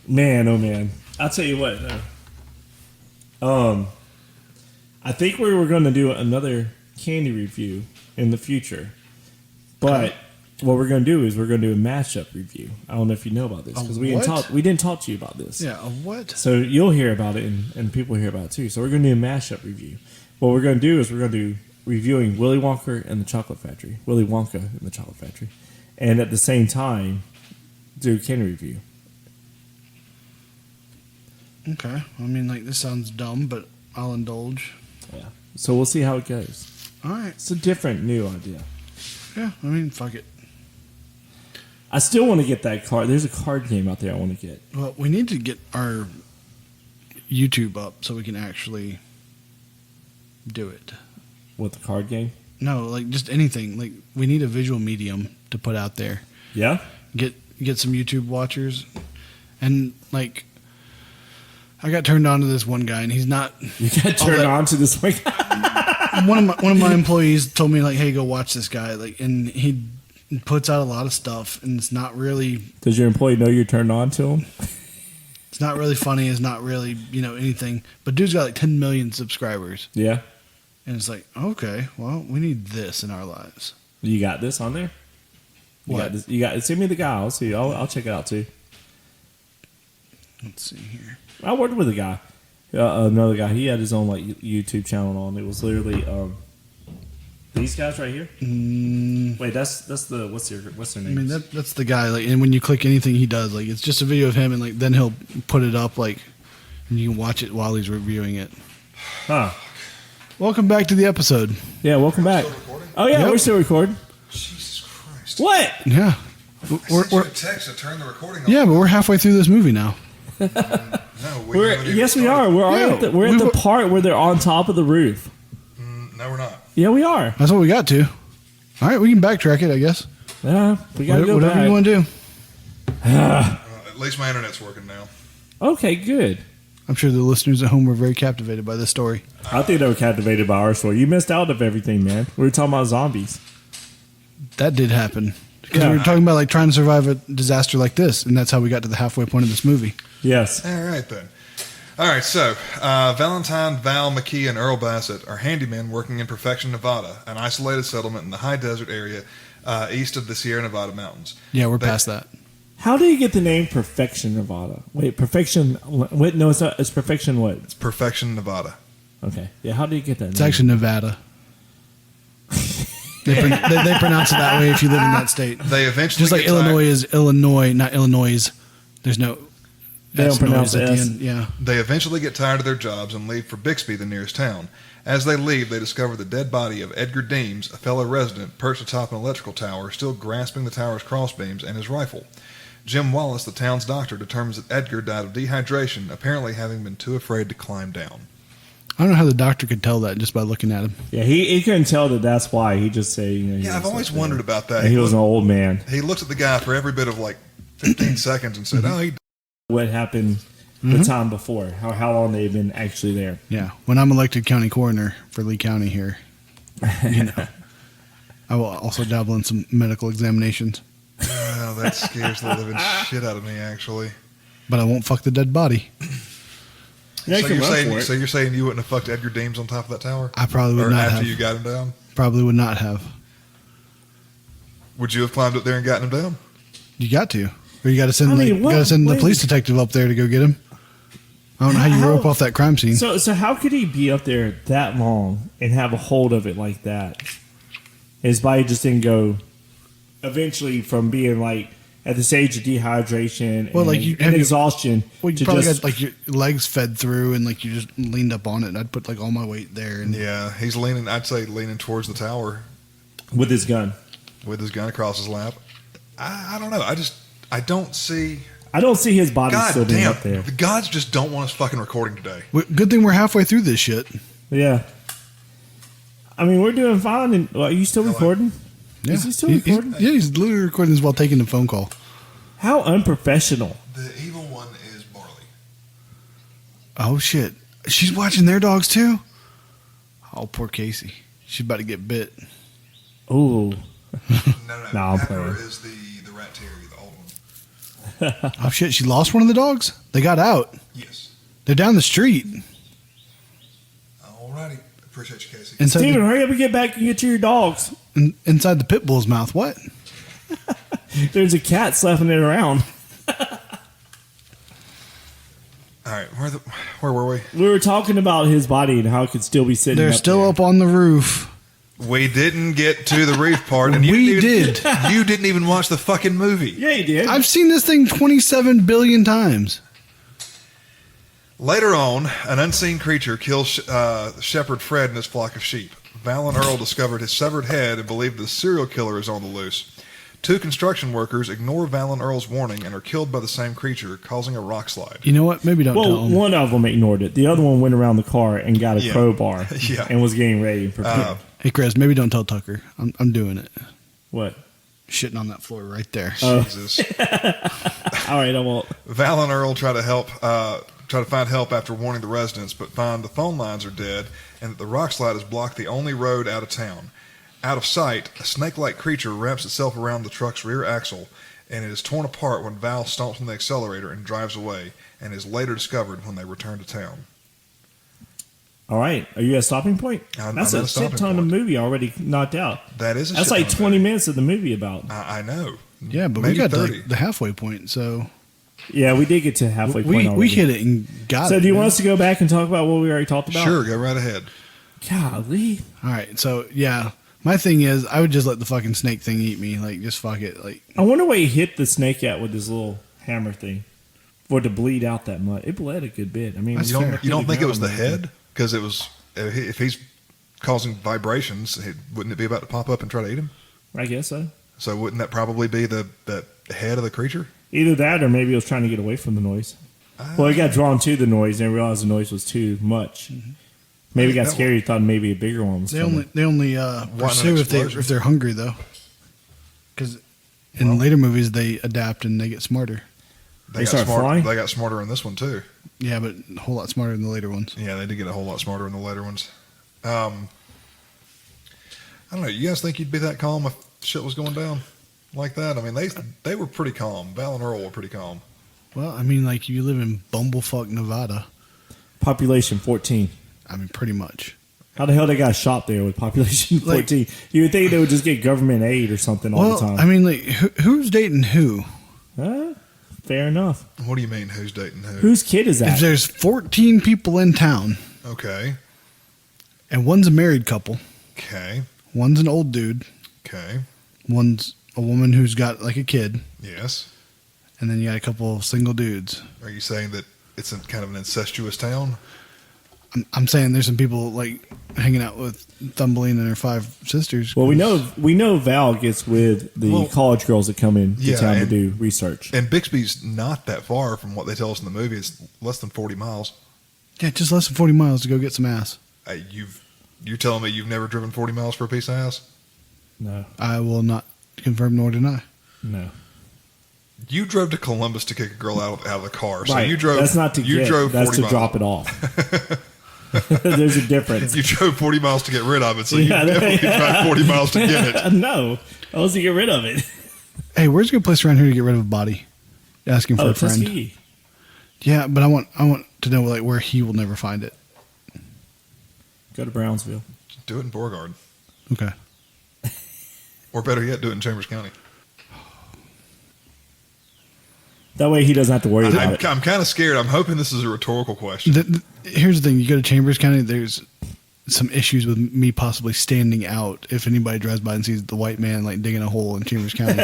Man, oh man. I'll tell you what, though. I think we were going to do another candy review in the future. But what we're going to do is we're going to do a mashup review. I don't know if you know about this. Because we didn't talk to you about this. Yeah, a what? So you'll hear about it and people hear about it too. So we're going to do a mashup review. What we're going to do is we're going to do reviewing Willy Wonka and the Chocolate Factory. Willy Wonka and the Chocolate Factory. And at the same time, do a candy review. Okay. I mean, like, this sounds dumb, but I'll indulge. Yeah. So we'll see how it goes. All right. It's a different, new idea. Yeah, I mean, fuck it. I still want to get that card. There's a card game out there I want to get. Well, we need to get our YouTube up so we can actually do it. What, the card game? No, like, just anything. Like, we need a visual medium to put out there. Yeah? Get some YouTube watchers. And, like, I got turned on to this one guy, and he's not... You got turned on to this one guy? one of my employees told me, like, hey, go watch this guy. Like, and he puts out a lot of stuff, and it's not really... Does your employee know you're turned on to him? It's not really funny. It's not really, anything. But dude's got, like, 10 million subscribers. Yeah. And it's like, okay, well, we need this in our lives. You got this on there? You got send me the guy. I'll see. I'll check it out, too. Let's see here. I worked with a guy, another guy. He had his own like YouTube channel on. It was literally these guys right here. Wait, that's the what's their name? I mean that's the guy. Like, and when you click anything he does, like it's just a video of him, and like then he'll put it up, like, and you can watch it while he's reviewing it. Huh. Welcome back to the episode. Yeah, welcome back. Still recording? Oh yeah, Yep. we're still recording. Jesus Christ. What? Yeah, I sent you a text to turn the recording on. yeah, but we're halfway through this movie now. No, Yes, we are. We're already at the part where they're on top of the roof. No, we're not. Yeah, we are. That's what we got to. All right, we can backtrack it, I guess. Yeah, we gotta go Whatever back. you want to do. At least my internet's working now. Okay, good. I'm sure the listeners at home were very captivated by this story. I think they were captivated by our story. You missed out of everything, man. We were talking about zombies. That did happen. Because Yeah. we were talking about like trying to survive a disaster like this, and that's how we got to the halfway point of this movie. Yes. All right, then. All right, so Valentine, Val, McKee, and Earl Bassett are handymen working in Perfection, Nevada, an isolated settlement in the high desert area east of the Sierra Nevada mountains. Yeah, we're past that. How do you get the name Perfection Nevada? Wait, Perfection. Wait, no, it's not. It's Perfection what? It's Perfection, Nevada. Okay. Yeah, how do you get that It's name? actually Nevada. They pronounce it that way if you live in that state. They eventually Just like get Illinois is Illinois, not Illinois. There's no. They don't S pronounce noise at the the S. end. Yeah. They eventually get tired of their jobs and leave for Bixby, the nearest town. As they leave, they discover the dead body of Edgar Deams, a fellow resident, perched atop an electrical tower, still grasping the tower's crossbeams and his rifle. Jim Wallace, the town's doctor, determines that Edgar died of dehydration, apparently having been too afraid to climb down. I don't know how the doctor could tell that just by looking at him. Yeah, he couldn't tell that that's why. He just say, you know. Yeah, I've always wondered about that. And he was an old man. He looked at the guy for every bit of like 15 seconds and said, "Oh, he." What happened the time before? How long they've been actually there? Yeah. When I'm elected county coroner for Lee County here, I will also dabble in some medical examinations. Oh, that scares the living shit out of me, actually. But I won't fuck the dead body. Yeah, So you're saying you wouldn't have fucked Edgar Deems on top of that tower? I probably would or not after have. you got him down? Probably would not have. Would you have climbed up there and gotten him down? You got to. Or you got to send I mean, the police detective up there to go get him. I don't know how you rope off that crime scene. So how could he be up there that long and have a hold of it like that? His body just didn't go. Eventually, from being like at the stage of dehydration Well, and, like you and have exhaustion, Well, you to probably just got like your legs fed through and like you just leaned up on it. And I'd put like all my weight there. And Yeah, he's leaning, I'd say leaning towards the tower with his gun. with his gun across his lap. I don't know. I don't see. I don't see his body God still being damn, up there. the gods just don't want us fucking recording today. Good thing we're halfway through this shit. Yeah. I mean, we're doing fine. And are you still recording? Yeah. Is he still recording? He's literally recording this while taking the phone call. How unprofessional. The evil one is Barley. Oh, shit. She's watching their dogs, too? Oh, poor Casey. She's about to get bit. Ooh. No. I'm Edgar playing. is the rat terrier, the old one. Oh, shit. She lost one of the dogs? They got out. Yes. They're down the street. Alrighty. Appreciate you, Casey. Inside Steven, hurry up and get back and get to your dogs. inside the pit bull's mouth. What? There's a cat slapping it around. All right. Where were we? We were talking about his body and how it could still be sitting They're up still there. up on the roof. We didn't get to the reef part. And We did. You didn't even watch the fucking movie. Yeah, you did. I've seen this thing 27 billion times. Later on, an unseen creature kills Shepherd Fred and his flock of sheep. Val and Earl discovered his severed head and believe the serial killer is on the loose. 2 construction workers ignore Val and Earl's warning and are killed by the same creature, causing a rock slide. You know what? Maybe don't tell Well, them. one of them ignored it. The other one went around the car and got a Yeah. crowbar Yeah. and was getting ready and prepared. Hey, Chris, maybe don't tell Tucker. I'm doing it. What? Shitting on that floor right there. Jesus. All right, I won't. Val and Earl try to find help after warning the residents, but find the phone lines are dead and that the rock slide has blocked the only road out of town. Out of sight, a snake-like creature wraps itself around the truck's rear axle, and it is torn apart when Val stomps on the accelerator and drives away, and is later discovered when they return to town. All right, are you at a stopping point? I'm That's at a a stopping shit ton of point. movie already knocked out. That is a That's shit like ton of 20 movie. minutes of the movie about. I know. Yeah, but Maybe we got to 30. like the halfway point, so Yeah, we did get to halfway point we already. hit it and got So it. do you man. want us to go back and talk about what we already talked about? Sure, go right ahead. Golly. All right, so yeah, my thing is I would just let the fucking snake thing eat me. Like, just fuck it. Like, I wonder what he hit the snake at with his little hammer thing for it to bleed out that much. It bled a good bit. I mean, That's You fair. don't think it was the man. head? Because it was. If he's causing vibrations, wouldn't it be about to pop up and try to eat him? I guess so. So wouldn't that probably be the head of the creature? Either that or maybe he was trying to get away from the noise. Well, he got drawn to the noise and realized the noise was too much. Maybe he got scared. He thought maybe a bigger one was they coming. only pursue if they're hungry though, because in later movies they adapt and they get smarter. They start flying? They got smarter in this one too. Yeah, but a whole lot smarter than the later ones. Yeah, they did get a whole lot smarter in the later ones. I don't know. You guys think you'd be that calm if shit was going down like that? I mean, they were pretty calm. Val and Earl were pretty calm. Well, I mean, like you live in Bumblefuck, Nevada. Population 14. I mean, pretty much. How the hell they got a shop there with population 14? You would think they would just get government aid or something all Well, the time. I mean, like who's dating who? Fair enough. What do you mean? Who's dating who? Whose kid is If that? there's 14 people in town Okay. and one's a married couple, Okay. one's an old dude, Okay. one's a woman who's got like a kid, Yes. and then you got a couple of single dudes. Are you saying that it's kind of an incestuous town? I'm saying there's some people like hanging out with Thumbelina and her 5 sisters. Well, we know Val gets with the college girls that come in to Yeah, town to and- do research. And Bixby's not that far from what they tell us in the movie. It's less than 40 miles. Yeah, just less than 40 miles to go get some ass. You're telling me you've never driven 40 miles for a piece of ass? No, I will not confirm nor deny. no. You drove to Columbus to kick a girl out of the car. So Right. you drove. That's not to you get. drove 40 That's to miles. drop it off. There's a difference. You drove 40 miles to get rid of it, so Yeah, you definitely drive 40 miles to get it. No, I was to get rid of it. Hey, where's a good place around here to get rid of a body? Asking for a friend. Tuskegee. Yeah, but I want to know like where he will never find it. Go to Brownsville. Do it in Beauregard. Okay. Or better yet, do it in Chambers County. That way he doesn't have to worry about it. I'm kind of scared. I'm hoping this is a rhetorical question. Here's the thing: you go to Chambers County, there's some issues with me possibly standing out if anybody drives by and sees the white man like digging a hole in Chambers County.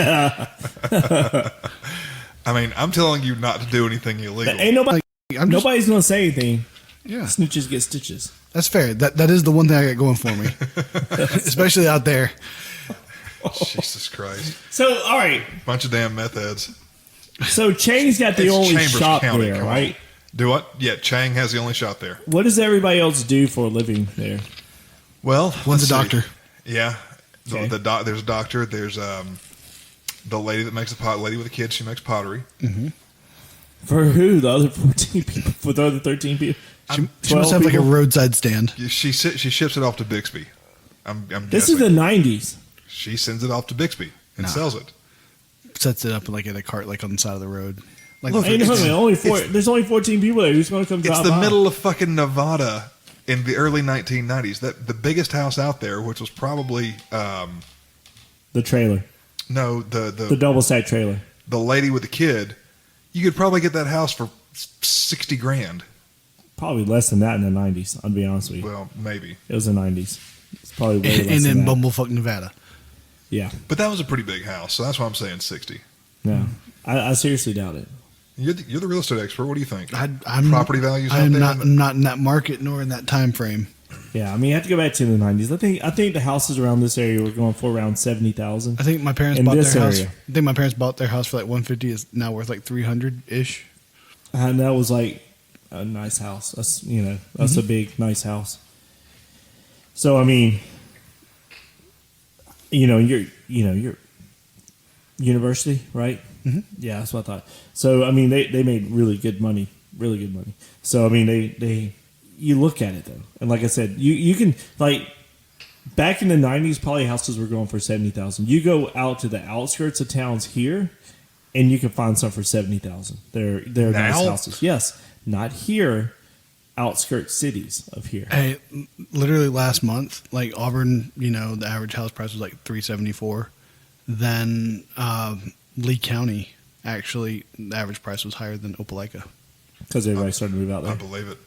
I mean, I'm telling you not to do anything illegal. Ain't nobody. I'm just, Nobody's gonna say anything. yeah, Snitches get stitches. that's fair. That is the one thing I got going for me, especially out there. Jesus Christ. So, all right. Bunch of damn meth heads. So Chang's got the It's only Chambers shop County, there, come on. right? Do what? Yeah, Chang has the only shop there. What does everybody else do for a living there? Well, One's a let's see. doctor. Yeah. Okay. There's a doctor. There's the lady that makes the pot. Lady with the kids. She makes pottery. For who? The other 14 people. for the other 13 people. She must have like a roadside stand. She ships it off to Bixby. I'm This guessing. is the 90s. She sends it off to Bixby and sells it. Sets it up like in a cart, like on the side of the road. Like Look, Hey, no, man, there's only 14 people there. Who's going to come drop It's the by? middle of fucking Nevada in the early 1990s. That the biggest house out there, which was probably The trailer. no The double stack trailer. the lady with the kid. You could probably get that house for $60,000. Probably less than that in the 90s, I'll be honest with you. Well, maybe. It was the 90s. It's probably way less and than in that. Bumblefuck, Nevada. Yeah. But that was a pretty big house, so that's why I'm saying 60. No. I seriously doubt it. You're the real estate expert. What do you think? I'm Property values out I'm there? not in that market nor in that time frame. Yeah, I mean, you have to go back to the 90s. I think the houses around this area were going for around 70,000. I think my parents In bought this their house. area. I think my parents bought their house for like 150. Is now worth like 300 ish. And that was like a nice house. That's a big, nice house. So, I mean, you're university, right? Mhm. Yeah, that's what I thought. So, I mean, they made really good money. So, I mean, they you look at it though, and like I said, you can like back in the 90s, probably houses were going for 70,000. You go out to the outskirts of towns here, and you can find some for 70,000. They're nice Now? houses. Yes, not here, outskirts cities of here. Hey, literally last month, like Auburn, the average house price was like 374. Then Lee County, actually, the average price was higher than Opelika. Because everybody started to move out I there. believe it.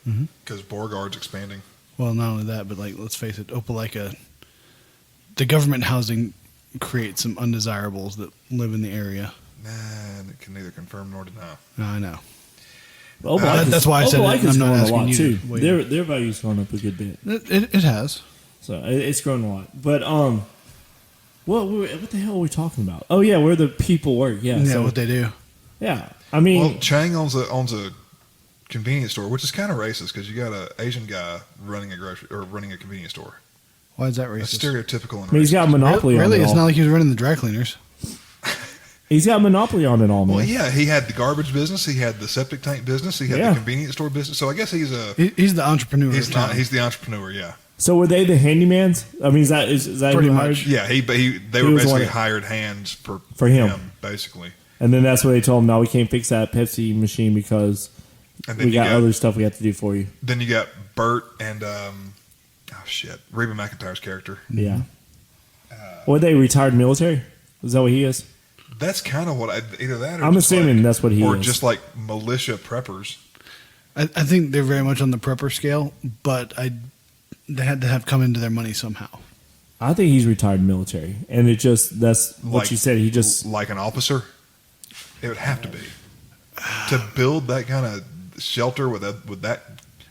Because Beauregard's expanding. Well, not only that, but like let's face it, Opelika, the government housing creates some undesirables that live in the area. Nah, it can neither confirm nor deny. I know. That's why I said it, and I'm not growing a asking lot you too. to weigh in. Their value's gone up a good bit, It has. so it's grown a lot. But what the hell are we talking about? Oh yeah, where the people work. Yeah, Yeah, so, what they do. yeah. I mean, Well, Chang owns a convenience store, which is kind of racist because you got an Asian guy running a convenience store. Why is that That's racist? stereotypical and I mean, he's got a racist. monopoly Really? on it It's all. not like he was running the dry cleaners. He's got a monopoly on it all, man. Well, yeah, he had the garbage business, he had the septic tank business, he had Yeah. the convenience store business. So I guess he's He's the entrepreneur. he's of not town. he's the entrepreneur. Yeah, So were they the handymans? I mean, is that Pretty who much. hired? yeah. They He were was the one basically that- hired hands for him. basically. And then that's where they told him, "No, we can't fix that Pepsi machine because And then we you got other stuff we have to do for you." Then you got Bert and Reba McEntire's character. Yeah. Were they retired military? Is that what he is? That's kind of what either that. Or I'm just assuming like, that's what he or is. just like militia preppers. I think they're very much on the prepper scale, but they had to have come into their money somehow. I think he's retired military, and that's what Like- you said. He just like an officer. It would have to be to build that kind of shelter with that.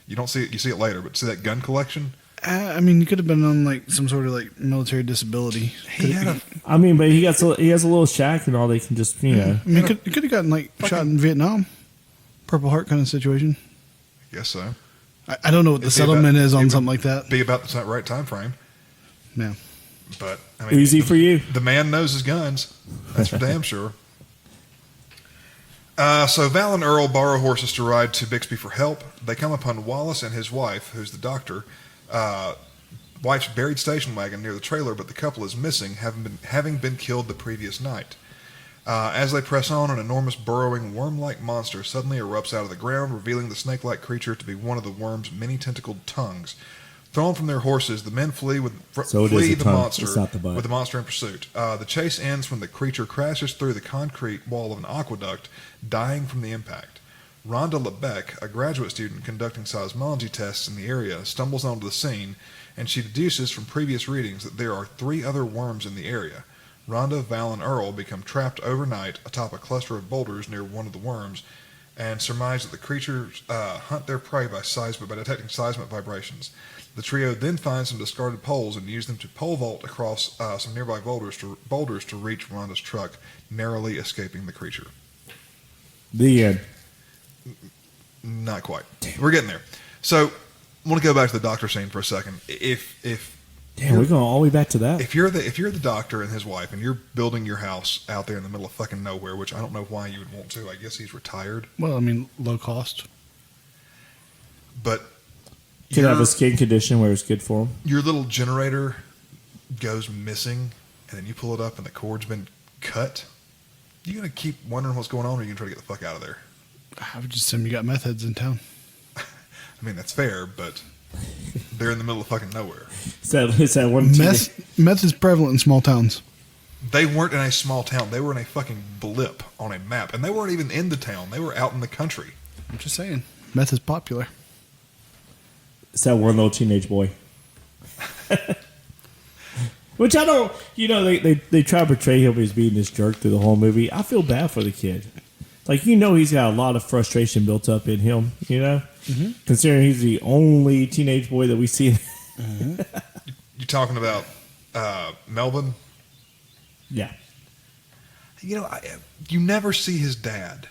You don't see it. You see it later, but see that gun collection. I mean, he could have been on like some sort of like military disability. He had a I mean, but he has a little shack and all. They can just I mean, he could have gotten like shot in Vietnam, Purple Heart kind of situation. I guess so. I don't know what the It'd be settlement about- is on it'd something like that. Be about the right time frame. Yeah. But I mean, easy for you. The man knows his guns. That's for damn sure. So Val and Earl borrow horses to ride to Bixby for help. They come upon Wallace and his wife, who's the doctor. Wife's buried station wagon near the trailer, but the couple is missing, having been killed the previous night. As they press on, an enormous burrowing worm-like monster suddenly erupts out of the ground, revealing the snake-like creature to be one of the worm's many tentacled tongues. Thrown from their horses, the men flee So it is a the tongue. monster It's not the butt. with the monster in pursuit. The chase ends when the creature crashes through the concrete wall of an aqueduct, dying from the impact. Rhonda LeBeck, a graduate student conducting seismology tests in the area, stumbles onto the scene, and she deduces from previous readings that there are 3 other worms in the area. Rhonda, Val, and Earl become trapped overnight atop a cluster of boulders near one of the worms, and surmise that the creatures hunt their prey by detecting seismic vibrations. The trio then find some discarded poles and use them to pole vault across some nearby boulders to reach Rhonda's truck, narrowly escaping the creature. The end. Not quite. We're getting there. So, I want to go back to the doctor scene for a second. If Damn, we're going all the way back to that. If you're the doctor and his wife, and you're building your house out there in the middle of fucking nowhere, which I don't know why you would want to. I guess he's retired. Well, I mean, low cost. But Could have a skin condition where it's good for him. Your little generator goes missing, and then you pull it up, and the cord's been cut. You gonna keep wondering what's going on, or are you gonna try to get the fuck out of there? I would just assume you got meth heads in town. I mean, that's fair, but they're in the middle of fucking nowhere. It's that one Meth is prevalent in small towns. They weren't in a small town. They were in a fucking blip on a map, and they weren't even in the town. They were out in the country. I'm just saying, meth is popular. It's that one little teenage boy. Which I don't, they try to portray him as being this jerk through the whole movie. I feel bad for the kid. Like, he's got a lot of frustration built up in him, Mm-hmm. Considering he's the only teenage boy that we see. Mm-hmm. You talking about Melvin? Yeah. You never see his dad.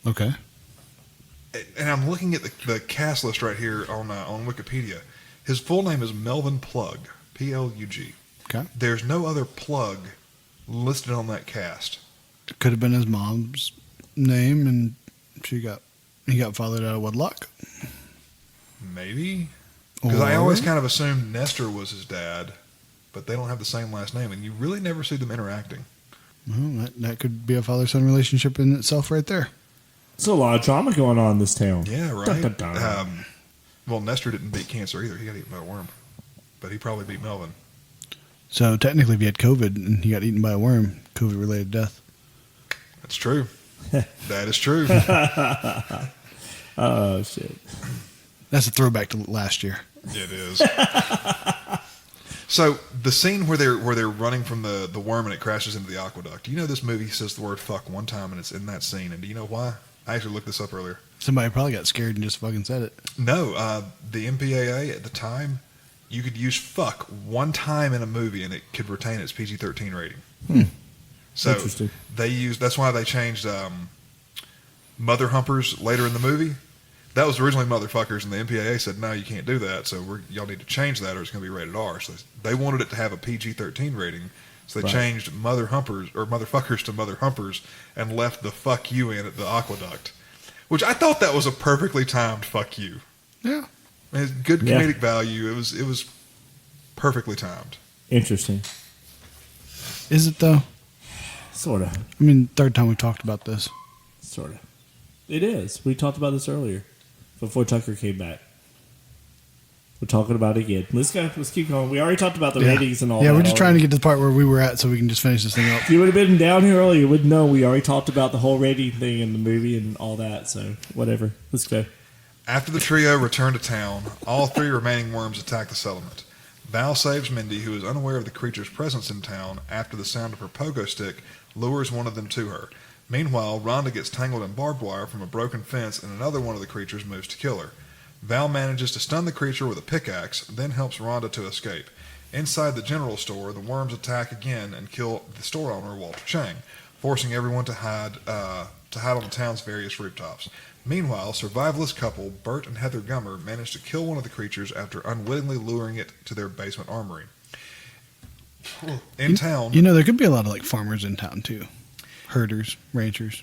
Okay. And I'm looking at the cast list right here on Wikipedia. His full name is Melvin Plug, Plug. Okay. There's no other Plug listed on that cast. It could have been his mom's name, and he got fathered out of wedlock. Maybe. Because I always kind of assumed Nestor was his dad, but they don't have the same last name, and you really never see them interacting. Well, that could be a father-son relationship in itself right there. There's a lot of drama going on in this town. Yeah, right. Dun, dun, dun. Well, Nestor didn't beat cancer either. He got eaten by a worm. But he probably beat Melvin. So technically, if he had COVID and he got eaten by a worm, COVID-related death. That's true. That is true. Oh, shit. That's a throwback to last year. It is. So the scene where they're running from the worm and it crashes into the aqueduct. This movie says the word fuck one time and it's in that scene. And do you know why? I actually looked this up earlier. Somebody probably got scared and just fucking said it. No, the MPAA at the time, you could use fuck one time in a movie and it could retain its PG-13 rating. So that's why they changed mother humpers later in the movie. That was originally motherfuckers, and the MPAA said, no, you can't do that, so y'all need to change that or it's going to be rated R. So they wanted it to have a PG-13 rating, so they changed mother humpers or motherfuckers to mother humpers and left the fuck you in at the aqueduct, which I thought that was a perfectly timed fuck you. Yeah. I mean, good comedic value. It was perfectly timed. Interesting. Is it, though? Sort of. I mean, third time we talked about this. Sort of. It is. We talked about this earlier, before Tucker came back. We're talking about it again. Let's go. Let's keep going. We already talked about the ratings and all that. Yeah, we're just trying to get to the part where we were at so we can just finish this thing up. If you would have been down here earlier, you would know we already talked about the whole rating thing in the movie and all that. So, whatever. Let's go. After the trio return to town, all three remaining worms attack the settlement. Val Saves Mindy, who is unaware of the creature's presence in town after the sound of her pogo stick, lures one of them to her. Meanwhile, Rhonda gets tangled in barbed wire from a broken fence and another one of the creatures moves to kill her. Val manages to stun the creature with a pickaxe, then helps Rhonda to escape. Inside the general store, the worms attack again and kill the store owner, Walter Chang, forcing everyone to hide on the town's various rooftops. Meanwhile, survivalist couple Bert and Heather Gummer manage to kill one of the creatures after unwittingly luring it to their basement armory. In town... there could be a lot of farmers in town, too. Herders, ranchers.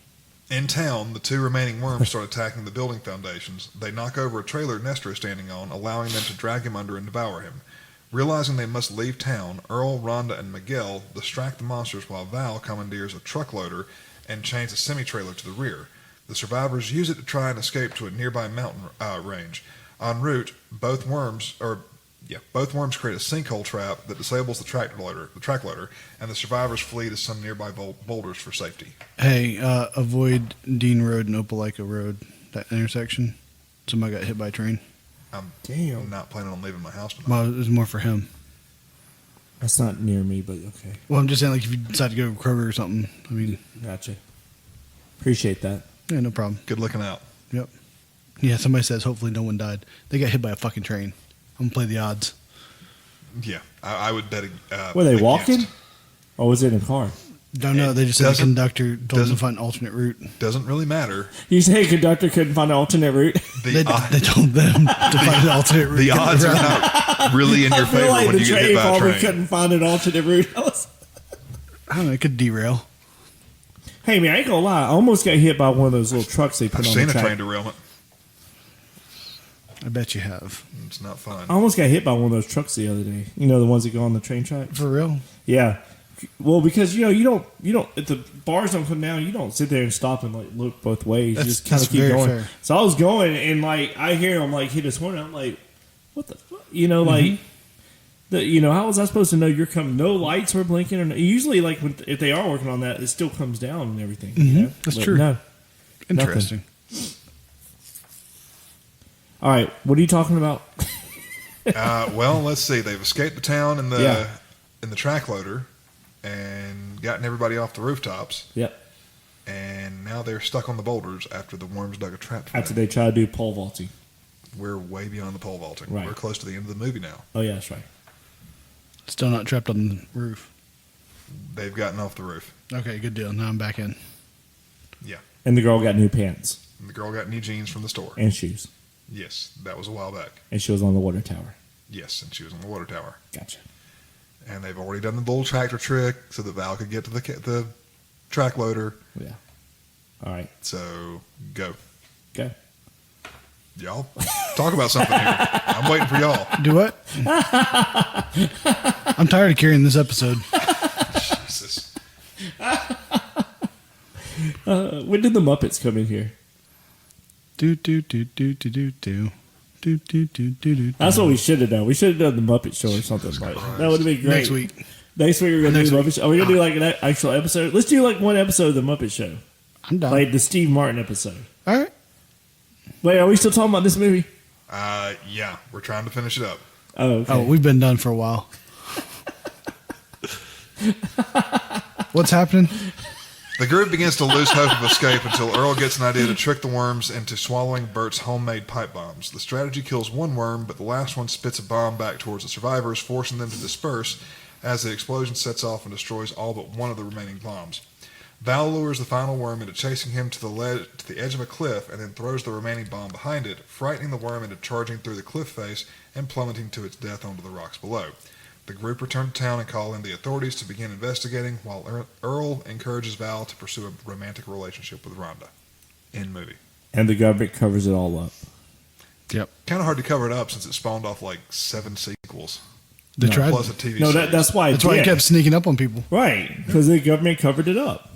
In town, the two remaining worms start attacking the building foundations. They knock over a trailer Nestor is standing on, allowing them to drag him under and devour him. Realizing they must leave town, Earl, Rhonda, and Miguel distract the monsters while Val commandeers a truck loader and chains a semi-trailer to the rear. The survivors use it to try and escape to a nearby mountain range. En route, both worms create a sinkhole trap that disables the track loader, and the survivors flee to some nearby boulders for safety. Hey, avoid Dean Road and Opelika Road, that intersection. Somebody got hit by a train. I'm not planning on leaving my house tonight. Well, it was more for him. That's not near me, but okay. Well, I'm just saying, if you decide to go to Kroger or something, I mean... Gotcha. Appreciate that. Yeah, no problem. Good looking out. Yep. Yeah, somebody says hopefully no one died. They got hit by a fucking train. I'm going to play the odds. Yeah, I would bet. Were they walking? Or was it in a car? Don't know. They just said the conductor told them to find an alternate route. Doesn't really matter. You say conductor couldn't find an alternate route? They told them to find an alternate route. The odds are not really in your favor when you get hit by a train. Couldn't find an alternate route. I don't know. It could derail. Hey, man, I ain't gonna lie. I almost got hit by one of those little trucks they put on the track. I've seen a train derailment. I bet you have. It's not fun. I almost got hit by one of those trucks the other day. You know, the ones that go on the train track? For real? Yeah. Well, because, you don't, if the bars don't come down, you don't sit there and stop and, like, look both ways. You just kind of keep going. Fair. So I was going, and, like, I hear him, like, hit his horn. I'm like, what the fuck? You know, like, how was I supposed to know you're coming? No lights were blinking. Or usually, like, if they are working on that, it still comes down and everything. Mm-hmm. You know? That's but true. No. Interesting. Nothing. All right. What are you talking about? Well, let's see. They've escaped the town in the track loader and gotten everybody off the rooftops. Yep. And now they're stuck on the boulders after the worms dug a trap for After them. they try to do pole vaulting. We're way beyond the pole vaulting. Right. We're close to the end of the movie now. Oh, yeah, that's right. Still not trapped on the roof. They've gotten off the roof. Okay, good deal. Now I'm back in. Yeah. And the girl got new pants. And the girl got new jeans from the store. And shoes. Yes, that was a while back. And she was on the water tower. Yes, and she was on the water tower. Gotcha. And they've already done the little tractor trick so that Val could get to the track loader. Yeah. All right. So, go. Go. Y'all, talk about something here. I'm waiting for y'all. Do what? I'm tired of carrying this episode. Jesus. When did the Muppets come in here? Do do do do do do do. Do, do, do, do, do, That's what we should have done. We should have done the Muppet Show or something like that. That would have been great. Next week. Next week we're going to do the Muppet Show. Are we going to do like an actual episode? Let's do like one episode of the Muppet Show. I'm done. Like the Steve Martin episode. All right. Wait, are we still talking about this movie? Yeah, we're trying to finish it up. Oh, okay. Oh, we've been done for a while. What's happening? The group begins to lose hope of escape until Earl gets an idea to trick the worms into swallowing Bert's homemade pipe bombs. The strategy kills one worm, but the last one spits a bomb back towards the survivors, forcing them to disperse as the explosion sets off and destroys all but one of the remaining bombs. Val lures the final worm into chasing him to the edge of a cliff and then throws the remaining bomb behind it, frightening the worm into charging through the cliff face and plummeting to its death onto the rocks below. The group return to town and call in the authorities to begin investigating, while Earl encourages Val to pursue a romantic relationship with Rhonda. End movie. And the government covers it all up. Yep. Kind of hard to cover it up since it spawned off like 7 sequels. They tried. Plus a TV No, series. that's why. That's why it kept sneaking up on people. Right, because the government covered it up.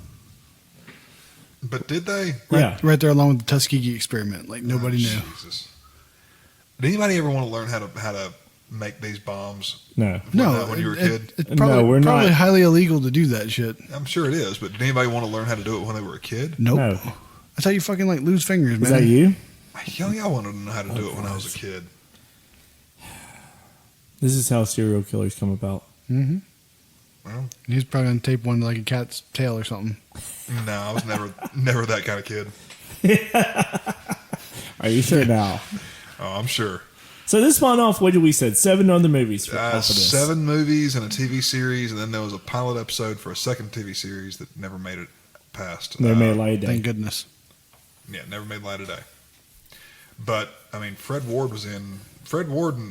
But did they? Yeah. Right there along with the Tuskegee experiment. Like nobody knew. Jesus. Did anybody ever want to learn how to make these bombs? No. When you were a kid? It's probably, we're probably not. highly illegal to do that shit. I'm sure it is, but did anybody want to learn how to do it when they were a kid? Nope. No. That's how you fucking like lose fingers, man. Is that you? I wanted to know how to do it when I was a kid. This is how serial killers come about. Mm-hmm. Well, He's probably gonna tape one to like a cat's tail or something. no, I was never that kind of kid. Are you sure now? Oh, I'm sure. So this spawned off, what did we said? 7 other movies off of this. 7 movies and a TV series, and then there was a pilot episode for a second TV series that never made it past. They made light of day. Thank goodness. Yeah, never made light of day. But I mean, Fred Ward and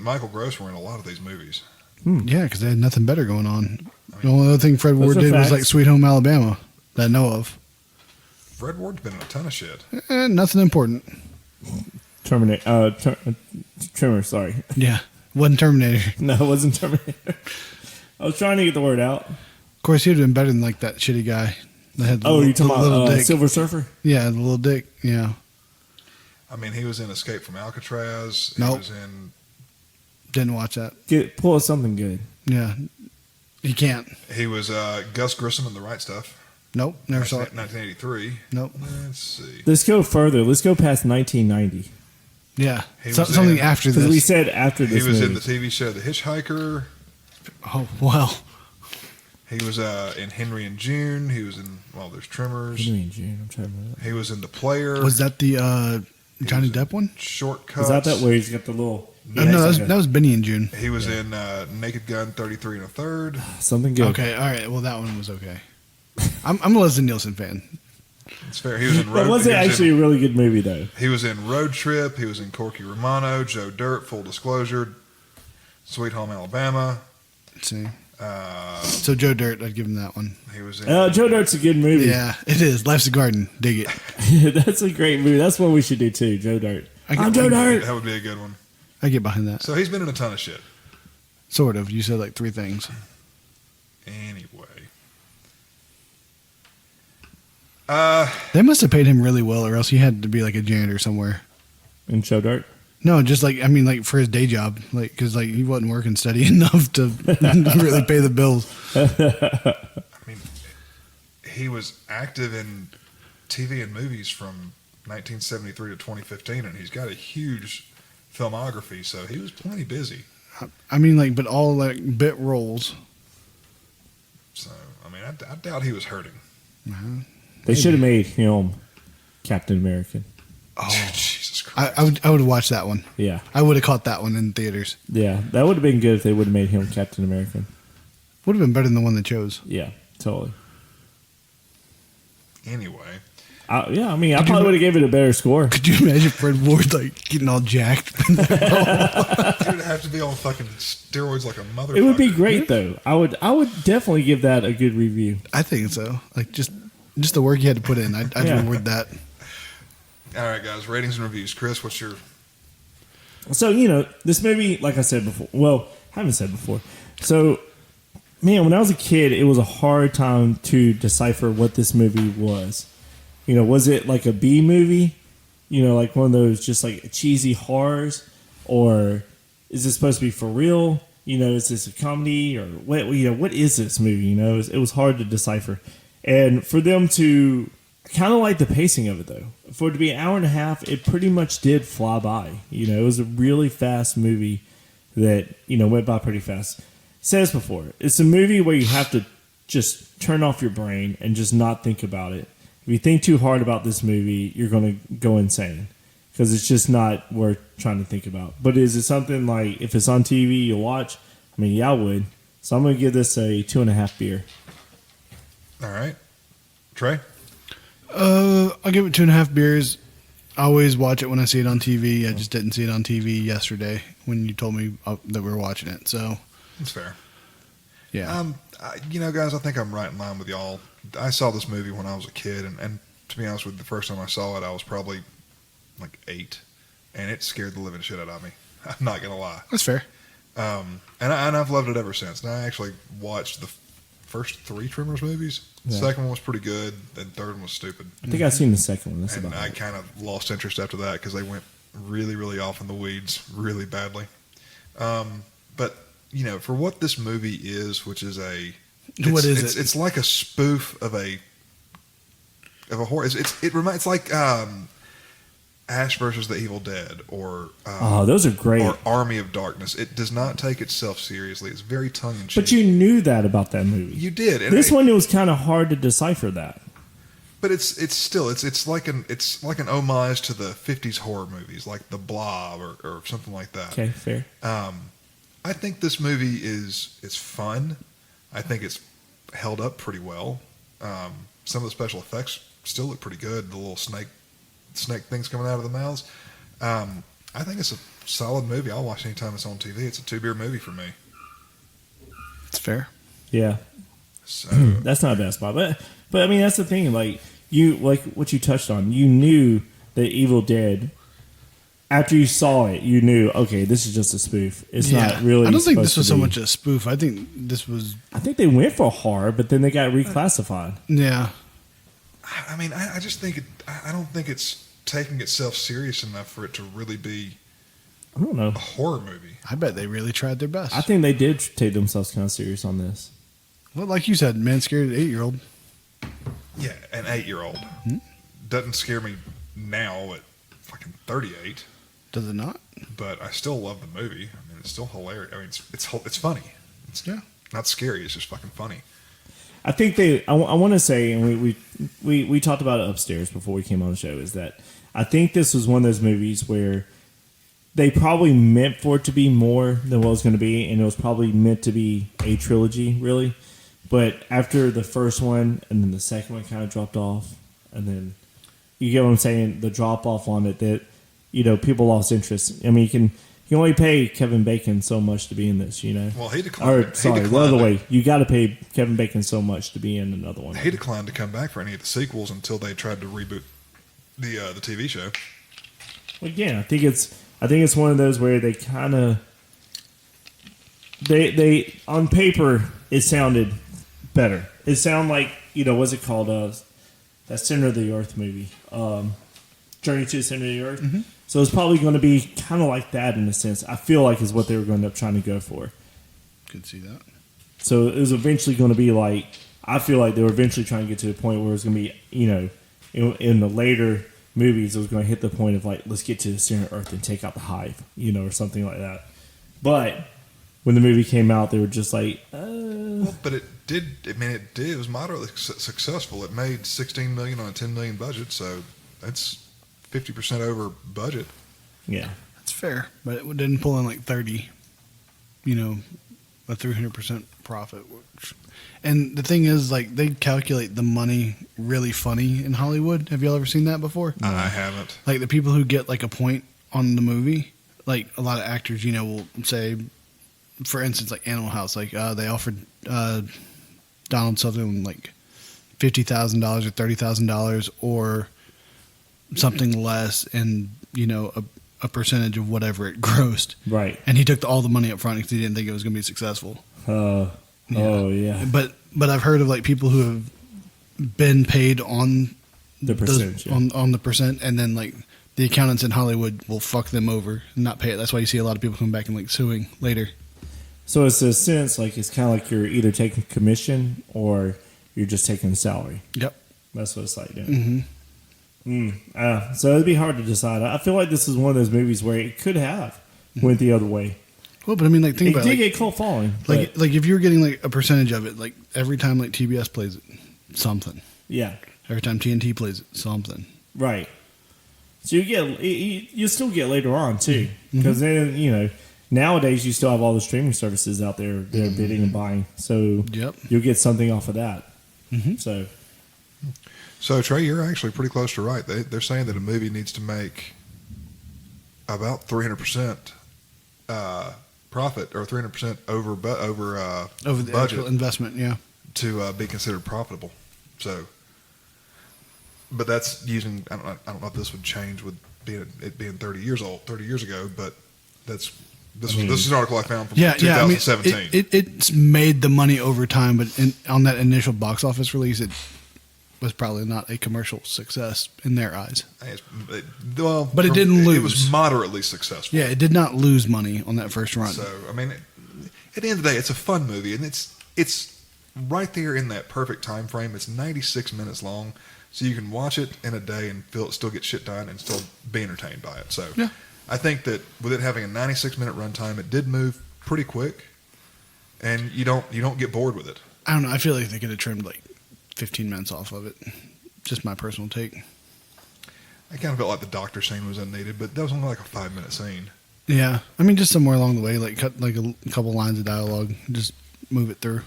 Michael Gross were in a lot of these movies. Yeah, because they had nothing better going on. The only other thing Fred Ward are did was facts. like Sweet Home Alabama that I know of. Fred Ward's been in a ton of shit. Nothing important. Tremors, sorry. Yeah, wasn't Terminator. No, it wasn't Terminator. I was trying to get the word out. Of course, he'd have been better than like that shitty guy that had the, Oh, you the talking little about dick. Silver Surfer? Yeah, the little dick. Yeah, I mean, he was in Escape from Alcatraz. He Nope. was in. didn't watch that. Pull us something good. Yeah, he can't. He was Gus Grissom in The Right Stuff. Nope, never saw it. 1983. Nope. Let's see. Let's go further. Let's go past 1990. Yeah, He was something in- after Because this. we said after He this was movie. in the TV show The Hitchhiker. Oh well. He was in Henry and June. He was in there's Tremors. Henry and June, I'm trying to remember. He was in The Player. Was that the Johnny Depp one? Shortcuts. Is that where he's got the little... No, that was Benny and June. He was in Naked Gun 33 1/3. Something good. Okay, all right. Well, that one was okay. I'm a Leslie Nielsen fan. It's fair. He was in That wasn't actually a really good movie, though. He was in Road Trip. He was in Corky Romano, Joe Dirt, Full Disclosure, Sweet Home Alabama. Let's see. So Joe Dirt, I'd give him that one. He was in. Joe Dirt's a good movie. Yeah, it is. Life's a Garden. Dig it. That's a great movie. That's what we should do, too, Joe Dirt. I'm Joe Dirt. That would be a good one. I get behind that. So he's been in a ton of shit. Sort of. You said like 3 things. Anyway. They must have paid him really well, or else he had to be like a janitor somewhere. In Joe Dirt? No, just like, I mean, like for his day job. Like, because like he wasn't working steady enough to really pay the bills. I mean, he was active in TV and movies from 1973 to 2015, and he's got a huge filmography, so he was plenty busy. I mean, like, but all like bit roles. So, I mean, I doubt he was hurting. They should have made him Captain American. Oh, Jesus Christ. I would have watched that one. Yeah. I would have caught that one in theaters. Yeah, that would have been good if they would have made him Captain American. Would have been better than the one they chose. Yeah, totally. Anyway. Yeah, I mean, I probably would have gave it a better score. Could you imagine Fred Ward like getting all jacked? He would have to be on fucking steroids like a motherfucker. It would be great though. I would definitely give that a good review. I think so. Like just the work you had to put in. I'd reward that. All right, guys. Ratings and reviews. Chris, what's your... So, this movie, like I said before, well, I haven't said before. So, man, when I was a kid, it was a hard time to decipher what this movie was. Was it like a B movie? Like one of those just like cheesy horrors? Or is this supposed to be for real? Is this a comedy? Or what is this movie? It was hard to decipher. And for them to kind of like the pacing of it, though. For it to be an hour and a half, it pretty much did fly by. It was a really fast movie that, went by pretty fast. Says before, it's a movie where you have to just turn off your brain and just not think about it. If you think too hard about this movie, you're going to go insane because it's just not worth trying to think about. But is it something like, if it's on TV, you'll watch? I mean, yeah, I would. So I'm going to give this a 2.5 beer. All right. Trey? I'll give it 2.5 beers. I always watch it when I see it on TV. I just didn't see it on TV yesterday when you told me that we were watching it. So that's fair. Yeah. Guys, I think I'm right in line with y'all. I saw this movie when I was a kid, and to be honest with you, the first time I saw it, I was probably like 8, and it scared the living shit out of me. I'm not gonna lie. That's fair. And I've loved it ever since. And I actually watched the first 3 Tremors movies. The second one was pretty good. The third one was stupid. I think I've seen the second one. That's and about I kind of lost interest after that because they went really, really off in the weeds really badly. But for what this movie is, which is what is it? It's like a spoof of a horror. It's like Ash versus the Evil Dead, or those are great. Or Army of Darkness. It does not take itself seriously. It's very tongue in cheek. But you knew that about that movie. You did. And this one, it was kind of hard to decipher that. But it's still like an homage to the 50s horror movies, like The Blob or something like that. Okay, fair. I think this movie is fun. I think it's held up pretty well. Some of the special effects still look pretty good. The little snake things coming out of the mouths. I think it's a solid movie. I'll watch anytime it's on TV. It's a 2-beer movie for me. It's fair. Yeah. So that's not a bad spot. But I mean, that's the thing. Like what you touched on. You knew that Evil Dead. After you saw it, you knew, okay, this is just a spoof. It's not really. I don't think this was so much a spoof. I think this was. I think they went for horror, but then they got reclassified. Yeah. I mean, I just think I don't think it's taking itself serious enough for it to really be. I don't know. A horror movie. I bet they really tried their best. I think they did take themselves kind of serious on this. Well, like you said, man, scared an 8-year-old. Yeah, an 8-year-old doesn't scare me now at fucking 38. Does it not? But I still love the movie. I mean, it's still hilarious. I mean, it's funny. It's not scary. It's just fucking funny. I think I want to say, and we talked about it upstairs before we came on the show, is that I think this was one of those movies where they probably meant for it to be more than what it was going to be, and it was probably meant to be a trilogy, really. But after the first one, and then the second one kind of dropped off, and then you get what I'm saying, the drop off on it that. People lost interest. I mean, you can only pay Kevin Bacon so much to be in this, Well, he declined. The other way. You got to pay Kevin Bacon so much to be in another one. He declined to come back for any of the sequels until they tried to reboot the TV show. Again, I think it's one of those where they kind of they on paper it sounded better. It sounded like, what's it called? That Center of the Earth movie, Journey to the Center of the Earth. Mm-hmm. So it's probably going to be kind of like that in a sense. I feel like is what they were going to end up trying to go for. Could see that. So it was eventually going to be like, I feel like they were eventually trying to get to a point where it was going to be, in the later movies, it was going to hit the point of like, let's get to the center of Earth and take out the hive, or something like that. But when the movie came out, they were just like, Well, but it did. It was moderately successful. It made $16 million on a $10 million budget, so that's 50% over budget. Yeah, that's fair, but it didn't pull in like 30. A 300% profit. And the thing is, like, they calculate the money really funny in Hollywood. Have y'all ever seen that before? I haven't. Like, the people who get, like, a point on the movie, like, a lot of actors, will say, for instance, like, Animal House, like, they offered Donald something like $50,000 or $30,000 or something less and, a percentage of whatever it grossed. right. And he took all the money up front because he didn't think it was going to be successful. Oh yeah. But I've heard of like people who have been paid on The percentage, on the percent, and then like the accountants in Hollywood will fuck them over and not pay it. That's why you see a lot of people come back and like suing later. So it's a sense like it's kind of like you're either taking commission or you're just taking salary. Yep. That's what it's like doing. Mm-hmm. So it'd be hard to decide. I feel like this is one of those movies where it could have went the other way. Well, but I mean, like, think about it. It did get cult following. Like if you were getting like a percentage of it, like every time like TBS plays it, something. Yeah. Every time TNT plays it, something. Right. So you still get later on too, because then nowadays you still have all the streaming services out there they're bidding and buying. So you'll get something off of that. Mm-hmm. So Trey, you're actually pretty close to right. They're saying that a movie needs to make about 300% profit or 300% over the budget actual investment, to be considered profitable. So, but that's using. I don't know if this would change with it being 30 years ago, but this is an article I found from 2017. I mean, it's made the money over time, but on that initial box office release, it was probably not a commercial success in their eyes. But it didn't lose. It was moderately successful. Yeah, it did not lose money on that first run. So, I mean, at the end of the day, it's a fun movie, and it's right there in that perfect time frame. It's 96 minutes long, so you can watch it in a day and still get shit done and still be entertained by it. So, I think that with it having a 96-minute runtime, it did move pretty quick, and you don't get bored with it. I don't know. I feel like they could have trimmed like 15 minutes off of it. Just my personal take. I kind of felt like the doctor scene was unneeded, but that was only like a 5-minute scene. Yeah, I mean, just somewhere along the way, like cut like a couple lines of dialogue, just move it through.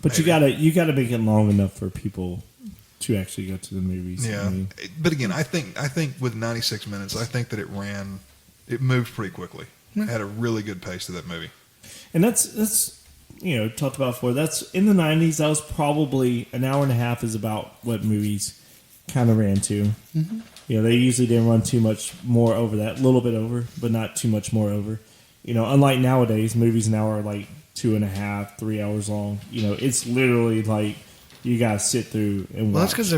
But maybe. you gotta make it long enough for people to actually go to the movies. Yeah, but again, I think with 96 minutes, I think that it moved pretty quickly. It had a really good pace to that movie. And that's talked about before. That's in the 90s. That was probably an hour and a half is about what movies kind of ran to. Mm-hmm. They usually didn't run too much more over that. A little bit over, but not too much more over. Unlike nowadays, movies now are like 2.5, 3 hours long. It's literally like you gotta sit through and watch. Well, that's because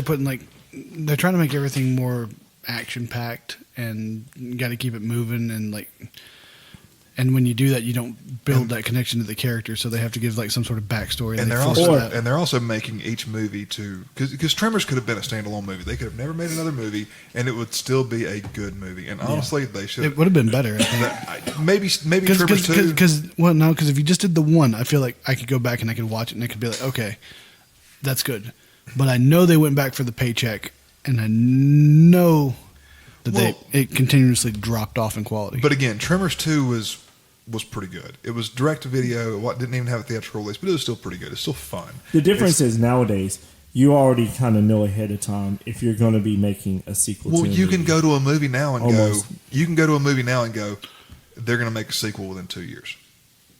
they're trying to make everything more action packed, and you got to keep it moving and when you do that, you don't build that connection to the character, so they have to give like some sort of backstory. And they're also making each movie because Tremors could have been a standalone movie. They could have never made another movie, and it would still be a good movie. And honestly, they should. It would have been better. I think. maybe Tremors 2. Because if you just did the one, I feel like I could go back and I could watch it, and I could be like, okay, that's good. But I know they went back for the paycheck, and I know that it continuously dropped off in quality. But again, Tremors 2 was pretty good. It was direct to video. It didn't even have a theatrical release, but it was still pretty good. It's still fun. The difference is nowadays you already kind of know ahead of time if you're going to be making a sequel. Well, to you can go to a movie now and Almost. go. You can go to a movie now and go. They're going to make a sequel within 2 years.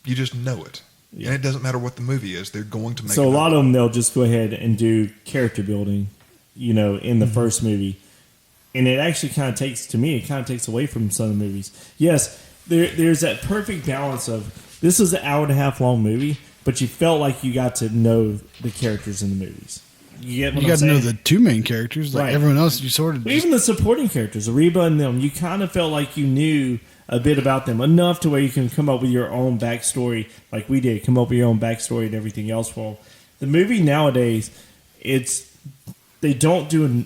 You just know it, and it doesn't matter what the movie is. They're going to make. So a lot of them they'll just go ahead and do character building, in the first movie. And it actually kind of takes away from some of the movies. Yes, there's that perfect balance of this was an hour and a half long movie, but you felt like you got to know the characters in the movies. You got to know the two main characters. Like right. Everyone else, you sort of even the supporting characters, Reba and them. You kind of felt like you knew a bit about them enough to where you can come up with your own backstory, like we did. Come up with your own backstory and everything else. Well, the movie nowadays, they don't do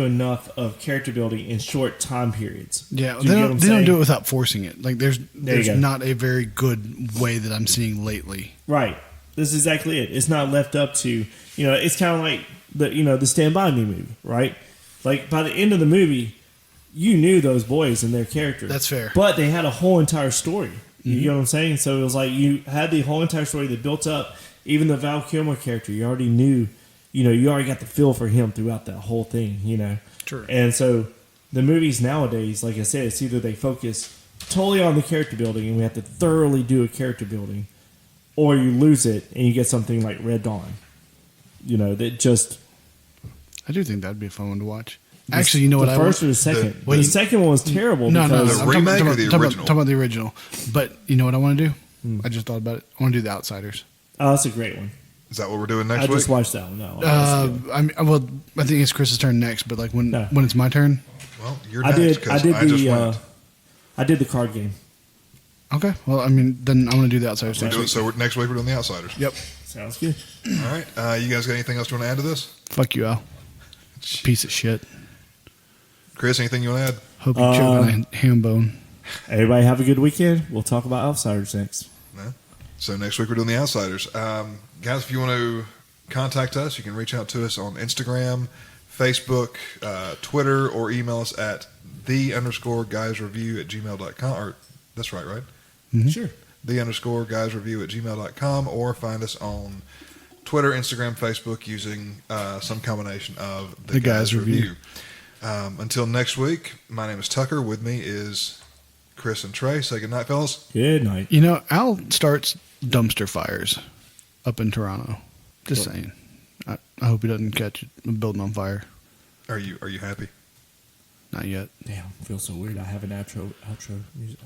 enough of character building in short time periods. Yeah, they don't do it without forcing it. Like there's not a very good way that I'm seeing lately. Right. This is exactly it. It's not left up to, it's kind of like the Stand By Me movie, right? Like by the end of the movie, you knew those boys and their characters. That's fair. But they had a whole entire story. You know what I'm saying? So it was like you had the whole entire story that built up. Even the Val Kilmer character, you already knew, you already got the feel for him throughout that whole thing, True. And so the movies nowadays, like I said, it's either they focus totally on the character building and we have to thoroughly do a character building, or you lose it and you get something like Red Dawn. That just... I do think that'd be a fun one to watch. Actually, you know what I want? The first or the second? The second one was terrible. No. The remake or the original? Talking about the original. But you know what I want to do? I just thought about it. I want to do The Outsiders. Oh, that's a great one. Is that what we're doing next week? I just watched that one. No, I think it's Chris's turn next, but like when it's my turn. Well, you're next. I did the card game. Okay. Well, then I'm going to do The Outsiders. Next week we're doing The Outsiders. Yep. Sounds good. All right. You guys got anything else you want to add to this? Fuck you, Al. Piece of shit. Chris, anything you want to add? Hope you choke on a ham bone. Everybody have a good weekend. We'll talk about Outsiders next. No? So next week we're doing The Outsiders. Guys, if you want to contact us, you can reach out to us on Instagram, Facebook, Twitter, or email us at the_guysreview@gmail.com. Or that's right? Mm-hmm. Sure. the_guysreview@gmail.com, or find us on Twitter, Instagram, Facebook using some combination of The Guys Review. Until next week, my name is Tucker. With me is Chris and Trey. Say good night, fellas. Good night. Al starts dumpster fires up in Toronto. Just saying. I hope he doesn't catch a building on fire. Are you happy? Not yet. Damn, feels so weird. I have an outro music.